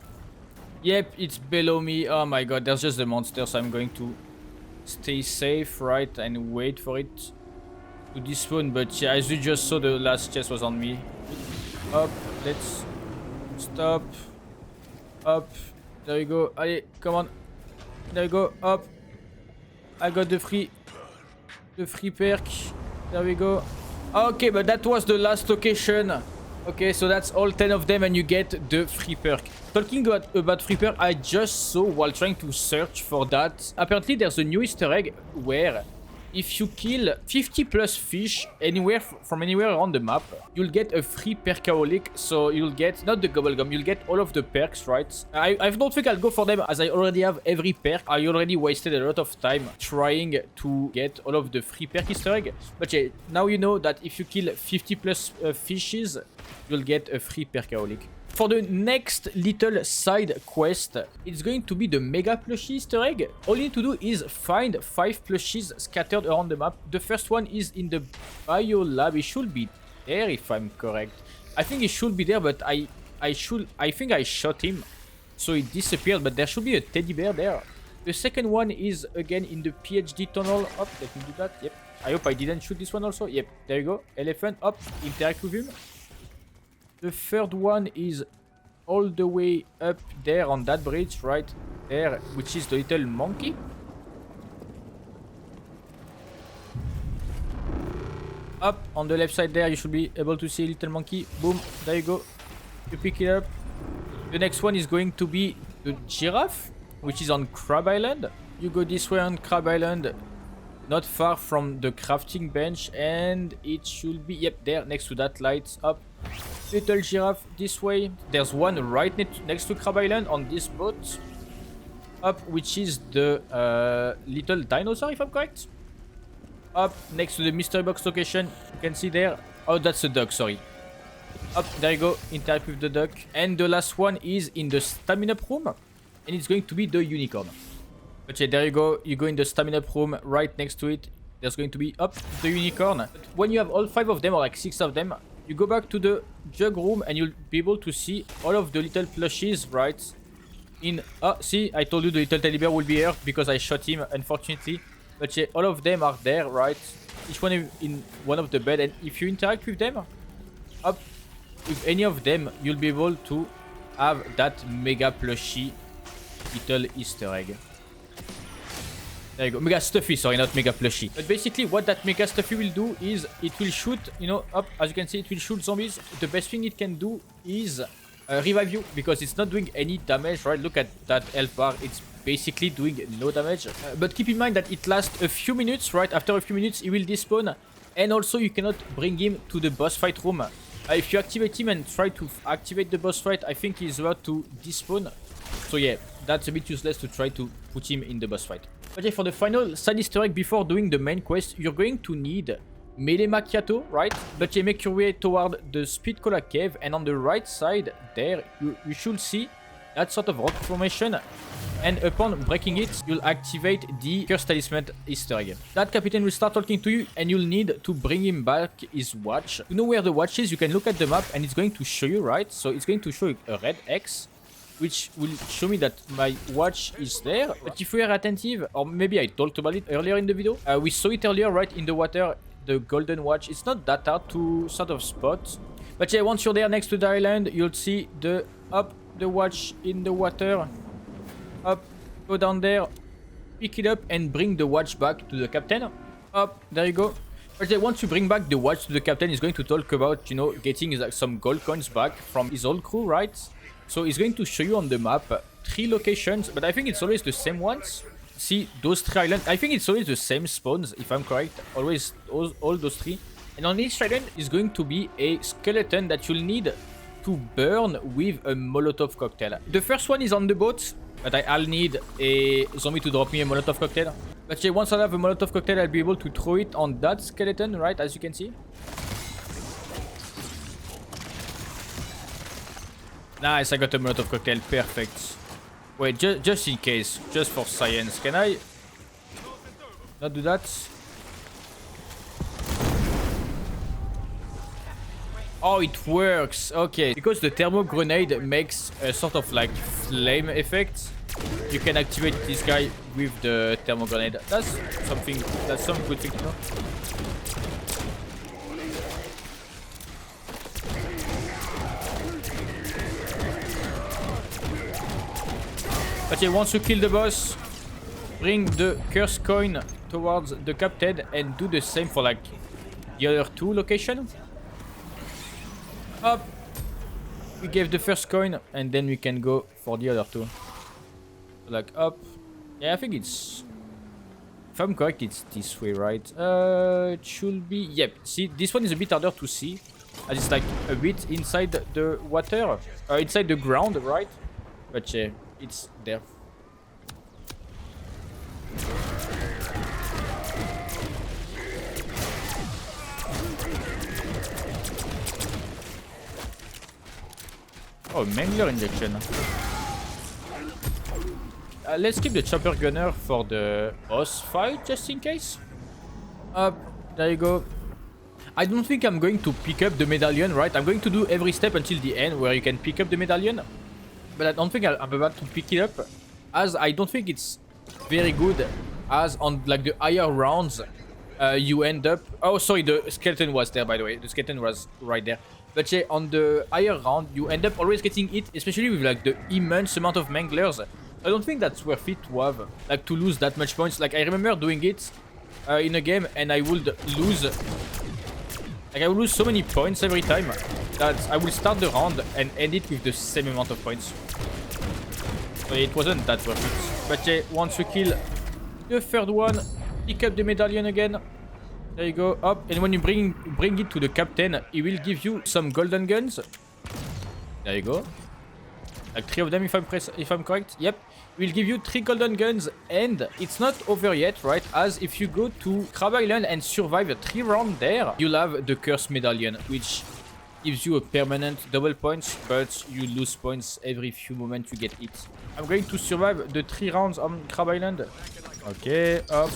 Yep, it's below me. Oh my god, there's just the monster, so I'm going to stay safe, right? And wait for it to despawn. But yeah, as you just saw, the last chest was on me. Up, let's stop. Up, there you go. Allez, come on. There you go, up. I got the free perk. There we go. Okay, but that was the last location. Okay, so that's all 10 of them and you get the free perk. Talking about free perk, I just saw while trying to search for that. Apparently there's a new Easter egg where if you kill 50 plus fish from anywhere around the map, you'll get a free perkaholic. So you'll get, not the gobblegum, you'll get all of the perks, right? I don't think I'll go for them as I already have every perk. I already wasted a lot of time trying to get all of the free perk Easter egg. But yeah, now you know that if you kill 50 plus fishes, you'll get a free perkaholic. For the next little side quest, it's going to be the mega plushie Easter egg. All you need to do is find 5 plushies scattered around the map. The first one is in the bio lab. It should be there if I'm correct. I think it should be there, but I think I shot him, so it disappeared. But there should be a teddy bear there. The second one is again in the PhD tunnel. Up, let me do that. Yep. I hope I didn't shoot this one also. Yep. There you go. Elephant. Up. Interact with him. The third one is all the way up there on that bridge right there, which is the little monkey. Up on the left side there, you should be able to see a little monkey. Boom, there you go. You pick it up. The next one is going to be the giraffe, which is on Crab Island. You go this way on Crab Island, not far from the crafting bench, and it should be, yep, there next to that light. Up. Little giraffe this way. There's one right next to Crab Island on this boat. Up, which is the little dinosaur, if I'm correct. Up next to the mystery box location. You can see there. Oh, that's a duck, sorry. Up, there you go. Interact with the duck. And the last one is in the stamina room. And it's going to be the unicorn. But yeah, there you go. You go in the stamina room right next to it. There's going to be, up, the unicorn. But when you have all 5 of them, or like 6 of them, you go back to the jug room and you'll be able to see all of the little plushies, right? See, I told you the little teddy bear will be here because I shot him, unfortunately. But yeah, all of them are there, right? Each one in one of the bed, and if you interact with them, up with any of them, you'll be able to have that mega plushy little Easter egg. There you go. Mega stuffy, sorry, not mega plushy. But basically what that mega stuffy will do is it will shoot, you know, up, as you can see, it will shoot zombies. The best thing it can do is revive you, because it's not doing any damage, right? Look at that health bar. It's basically doing no damage. But keep in mind that it lasts a few minutes, right? After a few minutes, he will despawn. And also you cannot bring him to the boss fight room. If you activate him and try to activate the boss fight, I think he's about to despawn. So yeah, that's a bit useless to try to put him in the boss fight. Okay, for the final side Easter egg before doing the main quest, you're going to need melee macchiato, right? But you make your way toward the speed cola cave, and on the right side there, you should see that sort of rock formation. And upon breaking it, you'll activate the cursed talisman Easter egg. That captain will start talking to you, and you'll need to bring him back his watch. To know where the watch is, you can look at the map, and it's going to show you, right? So it's going to show you a red X, which will show me that my watch is there. But if we are attentive, or maybe I talked about it earlier in the video, we saw it earlier, right, in the water, the golden watch. It's not that hard to sort of spot. But yeah, once you're there next to the island, you'll see the watch in the water. Up, go down there, pick it up, and bring the watch back to the captain. Up, there you go. But yeah, once you bring back the watch to the captain, he's going to talk about, you know, getting like some gold coins back from his old crew, right? So he's going to show you on the map 3 locations, but I think it's always the same ones. See, those 3 islands, I think it's always the same spawns, if I'm correct. Always all those 3. And on each island is going to be a skeleton that you'll need to burn with a Molotov cocktail. The first one is on the boat, but I'll need a zombie to drop me a Molotov cocktail. But yeah, once I have a Molotov cocktail, I'll be able to throw it on that skeleton, right, as you can see. Nice, I got a Molotov cocktail, perfect. Wait, just in case, just for science, can I not do that? Oh, it works, okay. Because the thermo grenade makes a sort of like flame effect, you can activate this guy with the thermo grenade. That's some good thing to know. But yeah, once you kill the boss, bring the curse coin towards the captain and do the same for like the other 2 locations. Up, we gave the first coin, and then we can go for the other 2. Like up, yeah, I think it's, if I'm correct, it's this way, right? It should be, yep. See, this one is a bit harder to see, as it's like a bit inside the water, inside the ground, right? But yeah, it's there. Oh, Mangler injection. Let's keep the chopper gunner for the boss fight, just in case. There you go. I don't think I'm going to pick up the medallion, right? I'm going to do every step until the end where you can pick up the medallion. But I don't think I'm about to pick it up, as I don't think it's very good, as on like the higher rounds, you end up... Oh, sorry, the skeleton was there, by the way. The skeleton was right there. But yeah, on the higher round, you end up always getting hit, especially with like the immense amount of manglers. I don't think that's worth it to have, like to lose that much points. Like I remember doing it in a game, and I would lose... Like I would lose so many points every time that I will start the round and end it with the same amount of points. So it wasn't that worth it. But yeah, once we kill the third one, pick up the medallion again. There you go, up. And when you bring it to the captain, he will give you some golden guns. There you go. Like 3 of them if I'm correct. Yep. He will give you 3 golden guns, and it's not over yet, right? As if you go to Crab Island and survive 3 rounds there, you'll have the cursed medallion, which gives you a permanent double points, but you lose points every few moments you get hit. I'm going to survive the 3 rounds on Crab Island. Okay, up.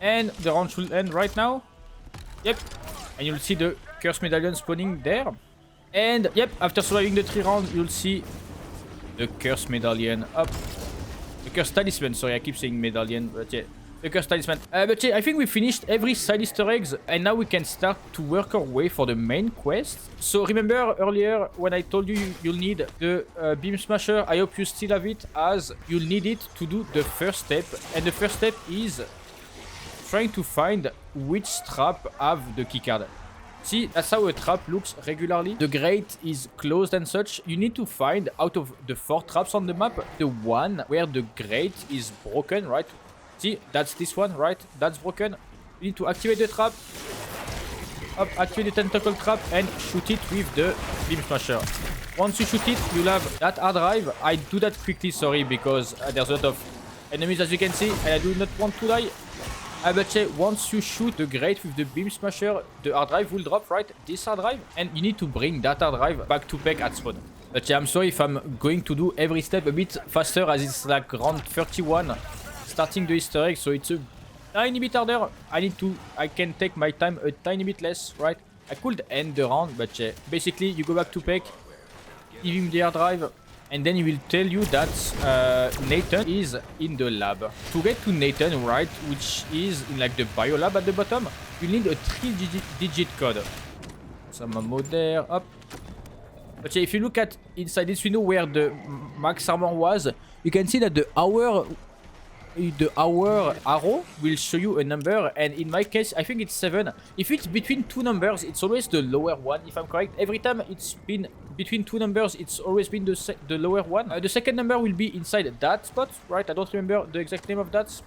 And the round should end right now. Yep. And you'll see the cursed medallion spawning there. And yep, after surviving the 3 rounds, you'll see the cursed medallion up. The cursed talisman, sorry, I keep saying medallion, but yeah. The cursed talisman. But yeah, I think we finished every side Easter eggs, and now we can start to work our way for the main quest. So remember earlier when I told you you'll need the beam smasher, I hope you still have it, as you'll need it to do the first step. And the first step is trying to find which trap have the keycard. See, that's how a trap looks regularly. The grate is closed and such. You need to find, out of the 4 traps on the map, the one where the grate is broken, right? See, that's this one, right? That's broken. You need to activate the trap. Up, activate the tentacle trap and shoot it with the beam smasher. Once you shoot it, you'll have that hard drive. I do that quickly, sorry, because there's a lot of enemies as you can see, and I do not want to die. But yeah, once you shoot the grate with the beam smasher, the hard drive will drop, right? This hard drive, and you need to bring that hard drive back to peck at spawn. But yeah, I'm sorry if I'm going to do every step a bit faster, as it's like round 31 starting the Easter egg, so it's a tiny bit harder. I can take my time a tiny bit less, right? I could end the round, but yeah, basically you go back to peck, give him the hard drive, and then he will tell you that Nathan is in the lab. To get to Nathan, right, which is in like the bio lab at the bottom, you need a 3-digit code. Some ammo there, up. But yeah, if you look at inside this window where the max armor was, you can see that the hour arrow will show you a number, and in my case I think it's 7. If it's between 2 numbers, it's always the lower one, if I'm correct. Every time it's been between 2 numbers, it's always been the lower one. The second number will be inside that spot, right? I don't remember the exact name of that,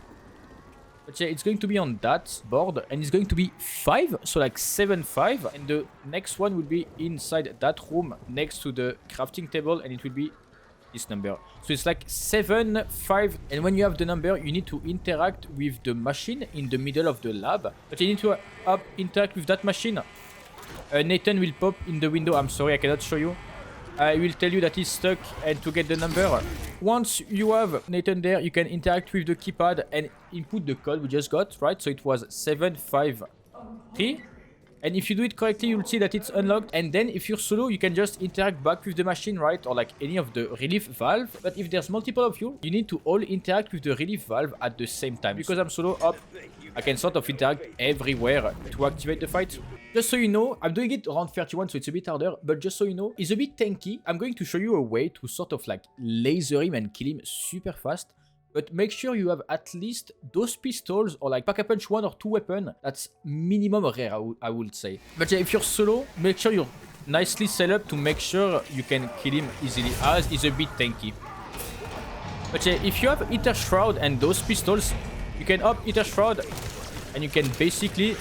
but yeah, it's going to be on that board, and it's going to be 5, so like 7-5, and the next one will be inside that room next to the crafting table, and it will be this number. So it's like 7-5, and when you have the number, you need to interact with the machine in the middle of the lab. But you need to interact with that machine. Nathan will pop in the window. I'm sorry, I cannot show you. I will tell you that he's stuck, and to get the number, once you have Nathan there, you can interact with the keypad and input the code we just got, right? So it was 753. And if you do it correctly, you'll see that it's unlocked. And then if you're solo, you can just interact back with the machine, right? Or like any of the relief valve. But if there's multiple of you, you need to all interact with the relief valve at the same time. Because I'm solo, up, I can sort of interact everywhere to activate the fight. Just so you know, I'm doing it around 31, so it's a bit harder. But just so you know, it's a bit tanky. I'm going to show you a way to sort of like laser him and kill him super fast. But make sure you have at least those pistols or like pack-a-punch 1 or 2 weapons. That's minimum rare, I would say. But yeah, if you're solo, make sure you're nicely set up to make sure you can kill him easily, as he's a bit tanky. But yeah, if you have Ether Shroud and those pistols, you can up Ether Shroud and you can basically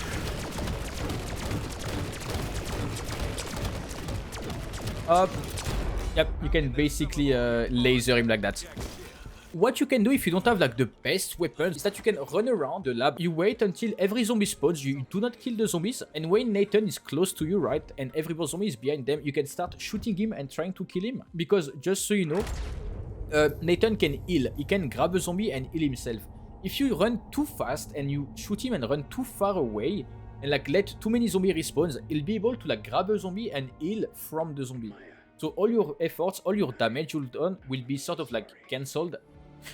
up. Yep, you can basically laser him like that. What you can do if you don't have like the best weapons is that you can run around the lab. You wait until every zombie spawns, you do not kill the zombies, and when Nathan is close to you, right, and every zombie is behind them, you can start shooting him and trying to kill him. Because just so you know, Nathan can heal. He can grab a zombie and heal himself. If you run too fast and you shoot him and run too far away and like let too many zombies respawn, he'll be able to like grab a zombie and heal from the zombie. So all your efforts, all your damage you've done will be sort of like cancelled.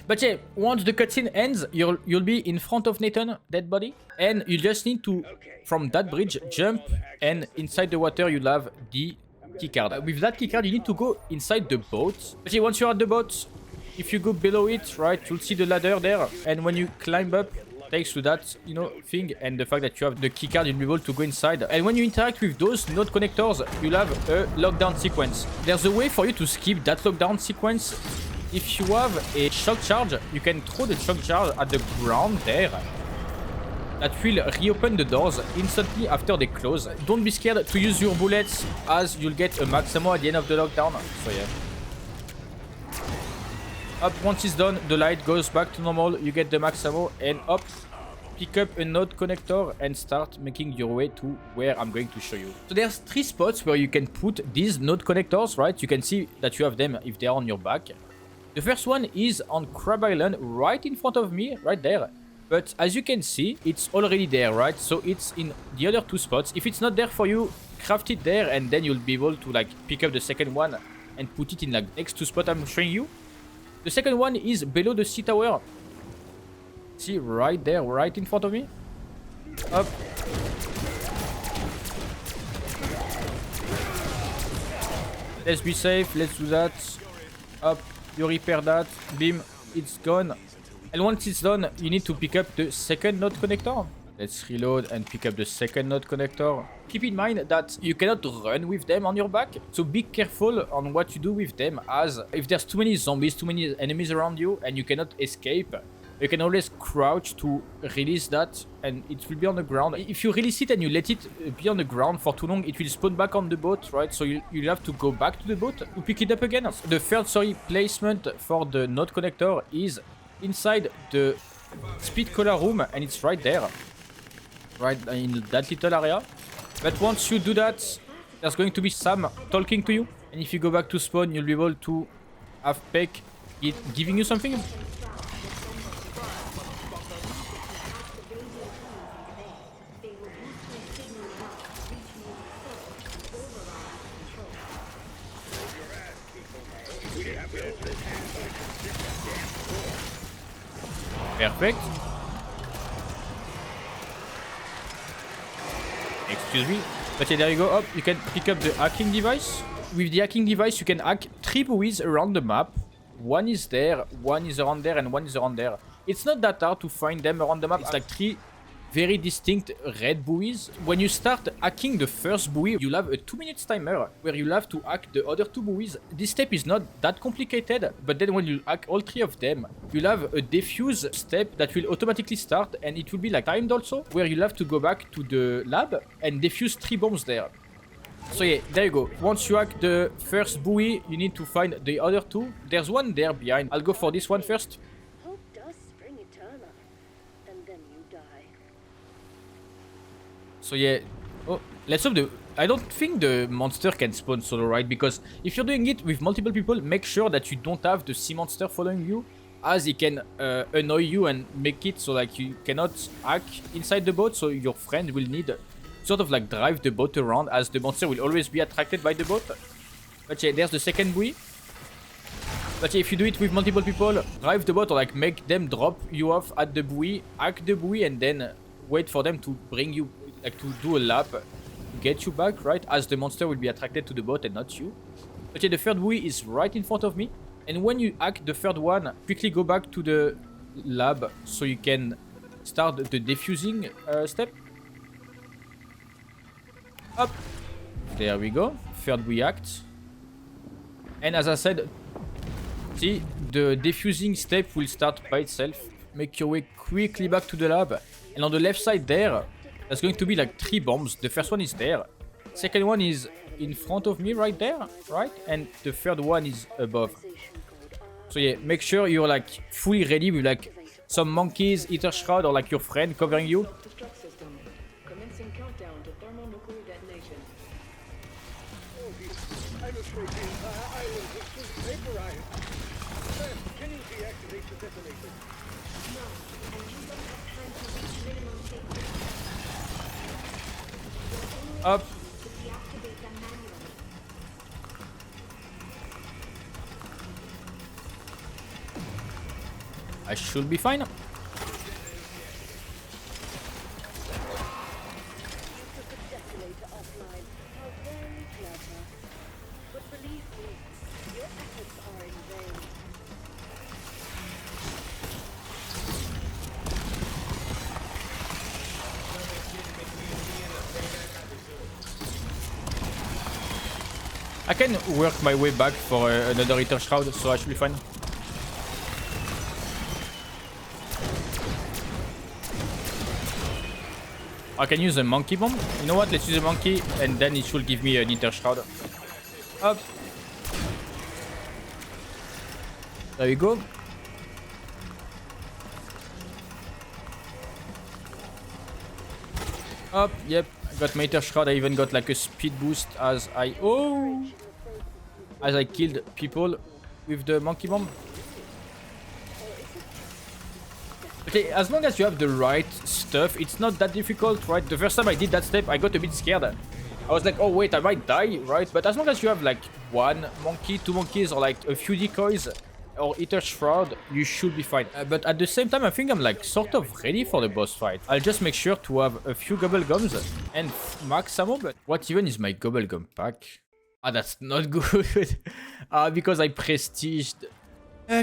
But yeah, once the cutscene ends, you'll be in front of Nathan, dead body, and you just need to, from that bridge, jump, and inside the water you'll have the keycard. With that keycard, you need to go inside the boat. But yeah, once you're at the boat, if you go below it, right, you'll see the ladder there, and when you climb up, thanks to that, you know, thing, and the fact that you have the keycard, you'll be able to go inside. And when you interact with those node connectors, you'll have a lockdown sequence. There's a way for you to skip that lockdown sequence. If you have a shock charge, you can throw the shock charge at the ground there. That will reopen the doors instantly after they close. Don't be scared to use your bullets, as you'll get a max ammo at the end of the lockdown. So yeah. Up, once it's done, the light goes back to normal, you get the max ammo, and up, pick up a node connector and start making your way to where I'm going to show you. So there's 3 spots where you can put these node connectors, right? You can see that you have them if they are on your back. The first one is on Crab Island, right in front of me, right there. But as you can see, it's already there, right? So it's in the other 2 spots. If it's not there for you, craft it there, and then you'll be able to like pick up the second one and put it in like next 2 spots I'm showing you. The second one is below the sea tower. See, right there, right in front of me. Up. Let's be safe, let's do that. Up, you repair that. Beam, it's gone. And once it's done, you need to pick up the second node connector. Let's reload and pick up the second node connector. Keep in mind that you cannot run with them on your back, so be careful on what you do with them, as if there's too many zombies, too many enemies around you, and you cannot escape, you can always crouch to release that, and it will be on the ground. If you release it and you let it be on the ground for too long, it will spawn back on the boat, right? So you'll have to go back to the boat to pick it up again. The third, placement for the node connector is inside the speed cola room, and it's right there. Right in that little area. But once you do that, there's going to be Sam talking to you. And if you go back to spawn, you'll be able to have Peck giving you something. Perfect. Excuse me. But yeah, there you go. Up, you can pick up the hacking device. With the hacking device, you can hack 3 buoys around the map. One is there, one is around there, and one is around there. It's not that hard to find them around the map. It's like 3 very distinct red buoys. When you start hacking the first buoy, you'll have a 2-minute timer where you'll have to hack the other 2 buoys. This step is not that complicated, but then when you hack all 3 of them, you'll have a defuse step that will automatically start, and it will be like timed also, where you'll have to go back to the lab and defuse 3 bombs there. So yeah, there you go. Once you hack the first buoy, you need to find the other 2. There's one there behind. I'll go for this one first. So yeah, oh, let's hope I don't think the monster can spawn solo, right? Because if you're doing it with multiple people, make sure that you don't have the sea monster following you, as it can annoy you and make it so like you cannot hack inside the boat, so your friend will need sort of like drive the boat around, as the monster will always be attracted by the boat. But yeah, there's the second buoy. But yeah, if you do it with multiple people, drive the boat or like make them drop you off at the buoy, hack the buoy, and then wait for them to bring you, like to do a lap to get you back, right? As the monster will be attracted to the boat and not you. Okay, the third buoy is right in front of me. And when you hack the third one, quickly go back to the lab so you can start the defusing step. Up. There we go. Third buoy hacked. And as I said, see, the defusing step will start by itself. Make your way quickly back to the lab. And on the left side there, there's going to be like 3 bombs. The first one is there. Second one is in front of me right there, right? And the third one is above. So yeah, make sure you're like fully ready with like some monkeys, Ether Shroud, or like your friend covering you. Up. I should be fine. I can work my way back for another Ether Shroud, so I should be fine. I can use a monkey bomb. You know what? Let's use a monkey, and then it should give me an Ether Shroud. Up. There we go. Up. Yep. I got my Ether Shroud. I even got like a speed boost as I killed people with the monkey bomb. Okay, as long as you have the right stuff, it's not that difficult, right? The first time I did that step, I got a bit scared. I was like, oh wait, I might die, right? But as long as you have like 1 monkey, 2 monkeys, or like a few decoys, or Ether Shroud, you should be fine. But at the same time, I think I'm like sort of ready for the boss fight. I'll just make sure to have a few gobble gums and max ammo. But what even is my gobble gum pack? Ah, that's not good. Because I prestiged.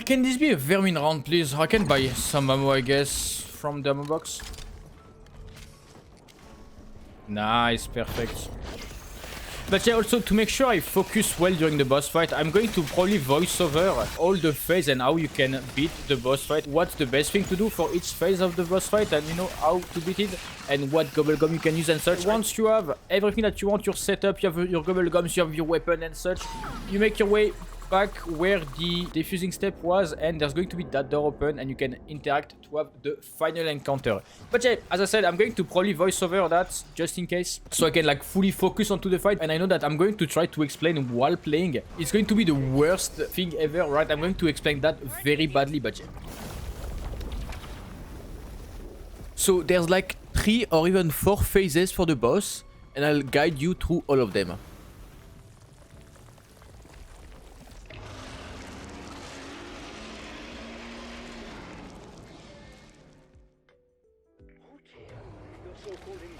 Can this be a vermin round, please? I can buy some ammo, I guess, from the ammo box. Nice, perfect. But yeah, also to make sure I focus well during the boss fight, I'm going to probably voice over all the phase and how you can beat the boss fight. What's the best thing to do for each phase of the boss fight, and you know how to beat it, and what gobble gum you can use and such. Once you have everything that you want, your setup, you have your gobble gums, you have your weapon and such, you make your way back where the defusing step was, and there's going to be that door open and you can interact to have the final encounter. But yeah, as I said, I'm going to probably voice over that just in case, so I can like fully focus onto the fight. And I know that I'm going to try to explain while playing. It's going to be the worst thing ever, right? I'm going to explain that very badly, but yeah. So there's like 3 or even 4 phases for the boss, and I'll guide you through all of them.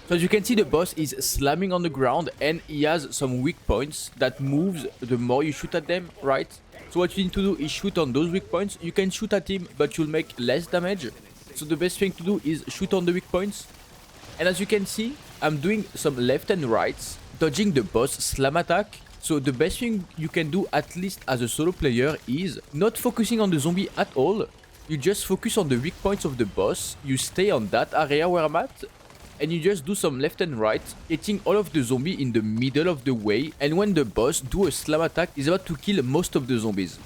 So as you can see, the boss is slamming on the ground and he has some weak points that moves the more you shoot at them, right? So what you need to do is shoot on those weak points. You can shoot at him, but you'll make less damage. So the best thing to do is shoot on the weak points. And as you can see, I'm doing some left and rights, dodging the boss slam attack. So the best thing you can do, at least as a solo player, is not focusing on the zombie at all. You just focus on the weak points of the boss. You stay on that area where I'm at, and you just do some left and right, hitting all of the zombies in the middle of the way, and when the boss do a slam attack, he's about to kill most of the zombies.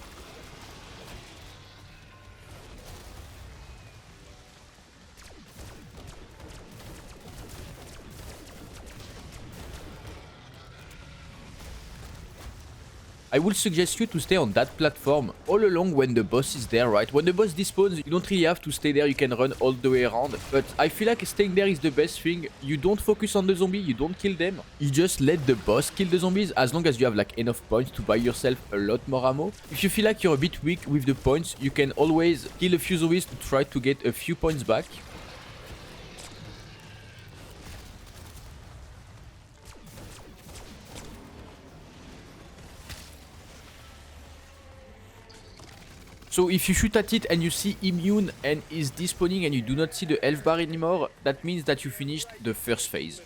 I would suggest you to stay on that platform all along when the boss is there, right? When the boss despawns, you don't really have to stay there, you can run all the way around. But I feel like staying there is the best thing. You don't focus on the zombie, you don't kill them. You just let the boss kill the zombies as long as you have like enough points to buy yourself a lot more ammo. If you feel like you're a bit weak with the points, you can always kill a few zombies to try to get a few points back. So if you shoot at it and you see immune and is despawning and you do not see the health bar anymore, that means that you finished the first phase.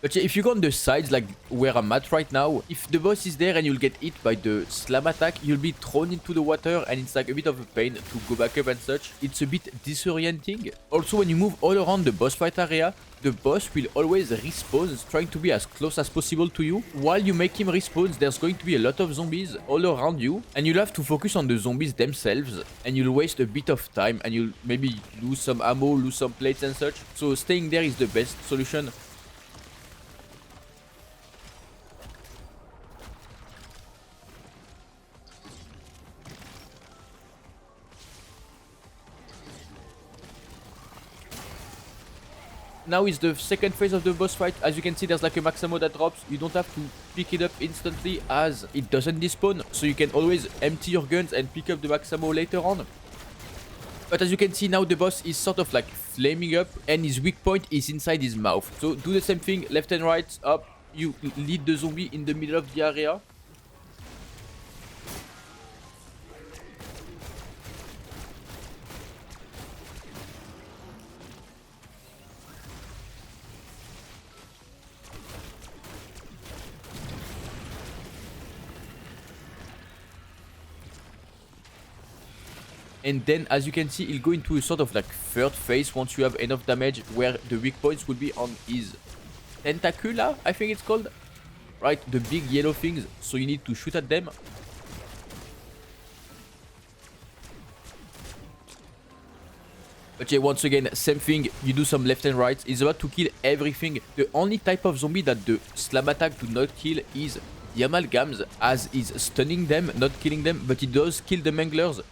But yeah, if you go on the sides, like where I'm at right now, if the boss is there and you'll get hit by the slam attack, you'll be thrown into the water and it's like a bit of a pain to go back up and such. It's a bit disorienting. Also, when you move all around the boss fight area, the boss will always respawn, trying to be as close as possible to you. While you make him respawn, there's going to be a lot of zombies all around you, and you'll have to focus on the zombies themselves, and you'll waste a bit of time, and you'll maybe lose some ammo, lose some plates and such. So staying there is the best solution. Now is the second phase of the boss fight. As you can see, there's like a max ammo that drops. You don't have to pick it up instantly as it doesn't despawn. So you can always empty your guns and pick up the max ammo later on. But as you can see now, the boss is sort of like flaming up and his weak point is inside his mouth. So do the same thing, left and right, up. You lead the zombie in the middle of the area. And then, as you can see, he'll go into a sort of like third phase once you have enough damage, where the weak points will be on his tentacula, I think it's called. Right, the big yellow things, so you need to shoot at them. But yeah, once again, same thing, you do some left and right. He's about to kill everything. The only type of zombie that the slam attack do not kill is the amalgams, as he's stunning them, not killing them, but he does kill the manglers.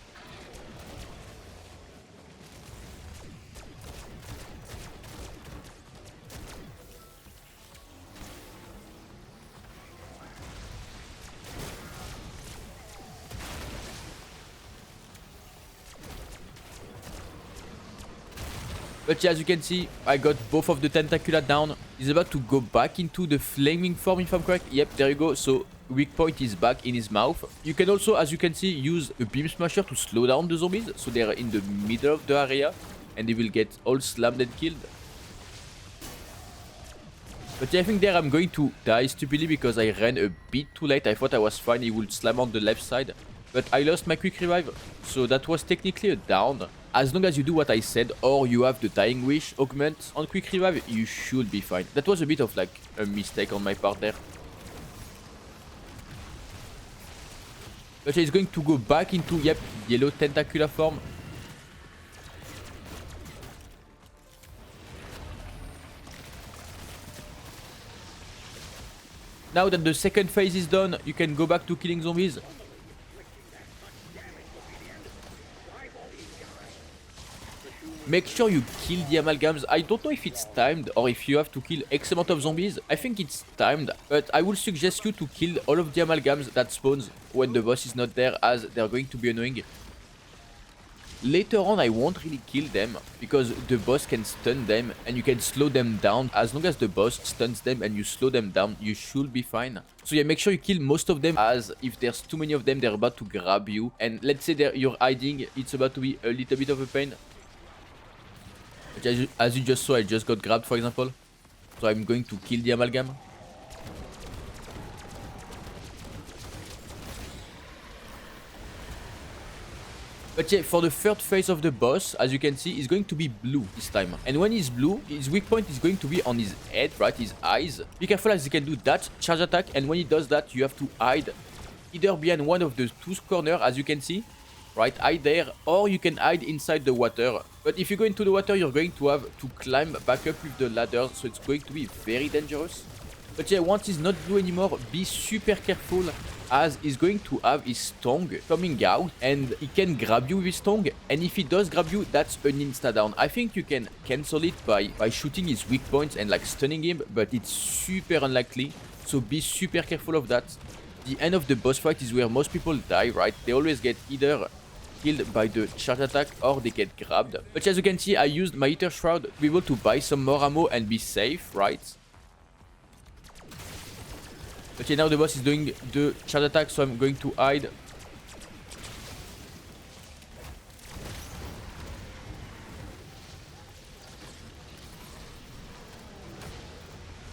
But yeah, as you can see, I got both of the tentacula down. He's about to go back into the flaming form if I'm correct. Yep, there you go. So weak point is back in his mouth. You can also, as you can see, use a beam smasher to slow down the zombies. So they're in the middle of the area and they will get all slammed and killed. But yeah, I think there I'm going to die stupidly because I ran a bit too late. I thought I was fine, he would slam on the left side. But I lost my quick revive, so that was technically a down. As long as you do what I said, or you have the dying wish augment on quick revive, you should be fine. That was a bit of like a mistake on my part there. But yeah, he's going to go back into, yep, yellow tentacular form. Now that the second phase is done, you can go back to killing zombies. Make sure you kill the amalgams. I don't know if it's timed or if you have to kill X amount of zombies. I think it's timed, but I would suggest you to kill all of the amalgams that spawns when the boss is not there, as they're going to be annoying. Later on, I won't really kill them because the boss can stun them and you can slow them down. As long as the boss stuns them and you slow them down, you should be fine. So yeah, make sure you kill most of them, as if there's too many of them, they're about to grab you. And let's say you're hiding, it's about to be a little bit of a pain. As you just saw, I just got grabbed, for example. So I'm going to kill the amalgam. But yeah, for the third phase of the boss, as you can see, he's going to be blue this time. And when he's blue, his weak point is going to be on his head, right? His eyes. Be careful, as he can do that charge attack. And when he does that, you have to hide either behind one of the two corners, as you can see. Right, hide there, or you can hide inside the water. But if you go into the water, you're going to have to climb back up with the ladder, so it's going to be very dangerous. But yeah, once he's not blue anymore, be super careful, as he's going to have his tongue coming out and he can grab you with his tongue. And if he does grab you, that's an insta down. I think you can cancel it by shooting his weak points and like stunning him, but it's super unlikely, so be super careful of that. The end of the boss fight is where most people die, right? They always get either killed by the charge attack or they get grabbed. But as you can see, I used my Ether Shroud to be able to buy some more ammo and be safe, right? Okay, now the boss is doing the charge attack, so I'm going to hide.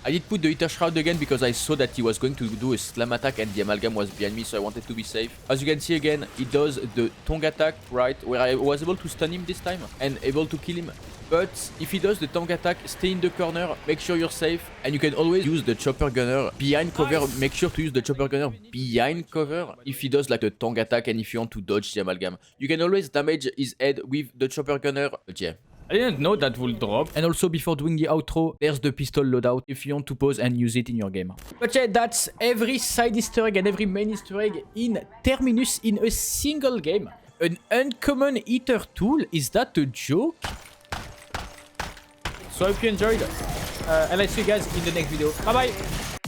I did put the Ether Shroud again because I saw that he was going to do a slam attack and the amalgam was behind me, so I wanted to be safe. As you can see again, he does the tongue attack, right, where I was able to stun him this time and able to kill him. But if he does the tongue attack, stay in the corner, make sure you're safe, and you can always use the chopper gunner behind cover. Make sure to use the chopper gunner behind cover if he does like the tongue attack and if you want to dodge the amalgam. You can always damage his head with the chopper gunner, but yeah. I didn't know that will drop. And also, before doing the outro, there's the pistol loadout if you want to pause and use it in your game. But yeah, that's every side easter egg and every main easter egg in Terminus in a single game. An uncommon eater tool? Is that a joke? So I hope you enjoyed. And I'll see you guys in the next video. Bye bye!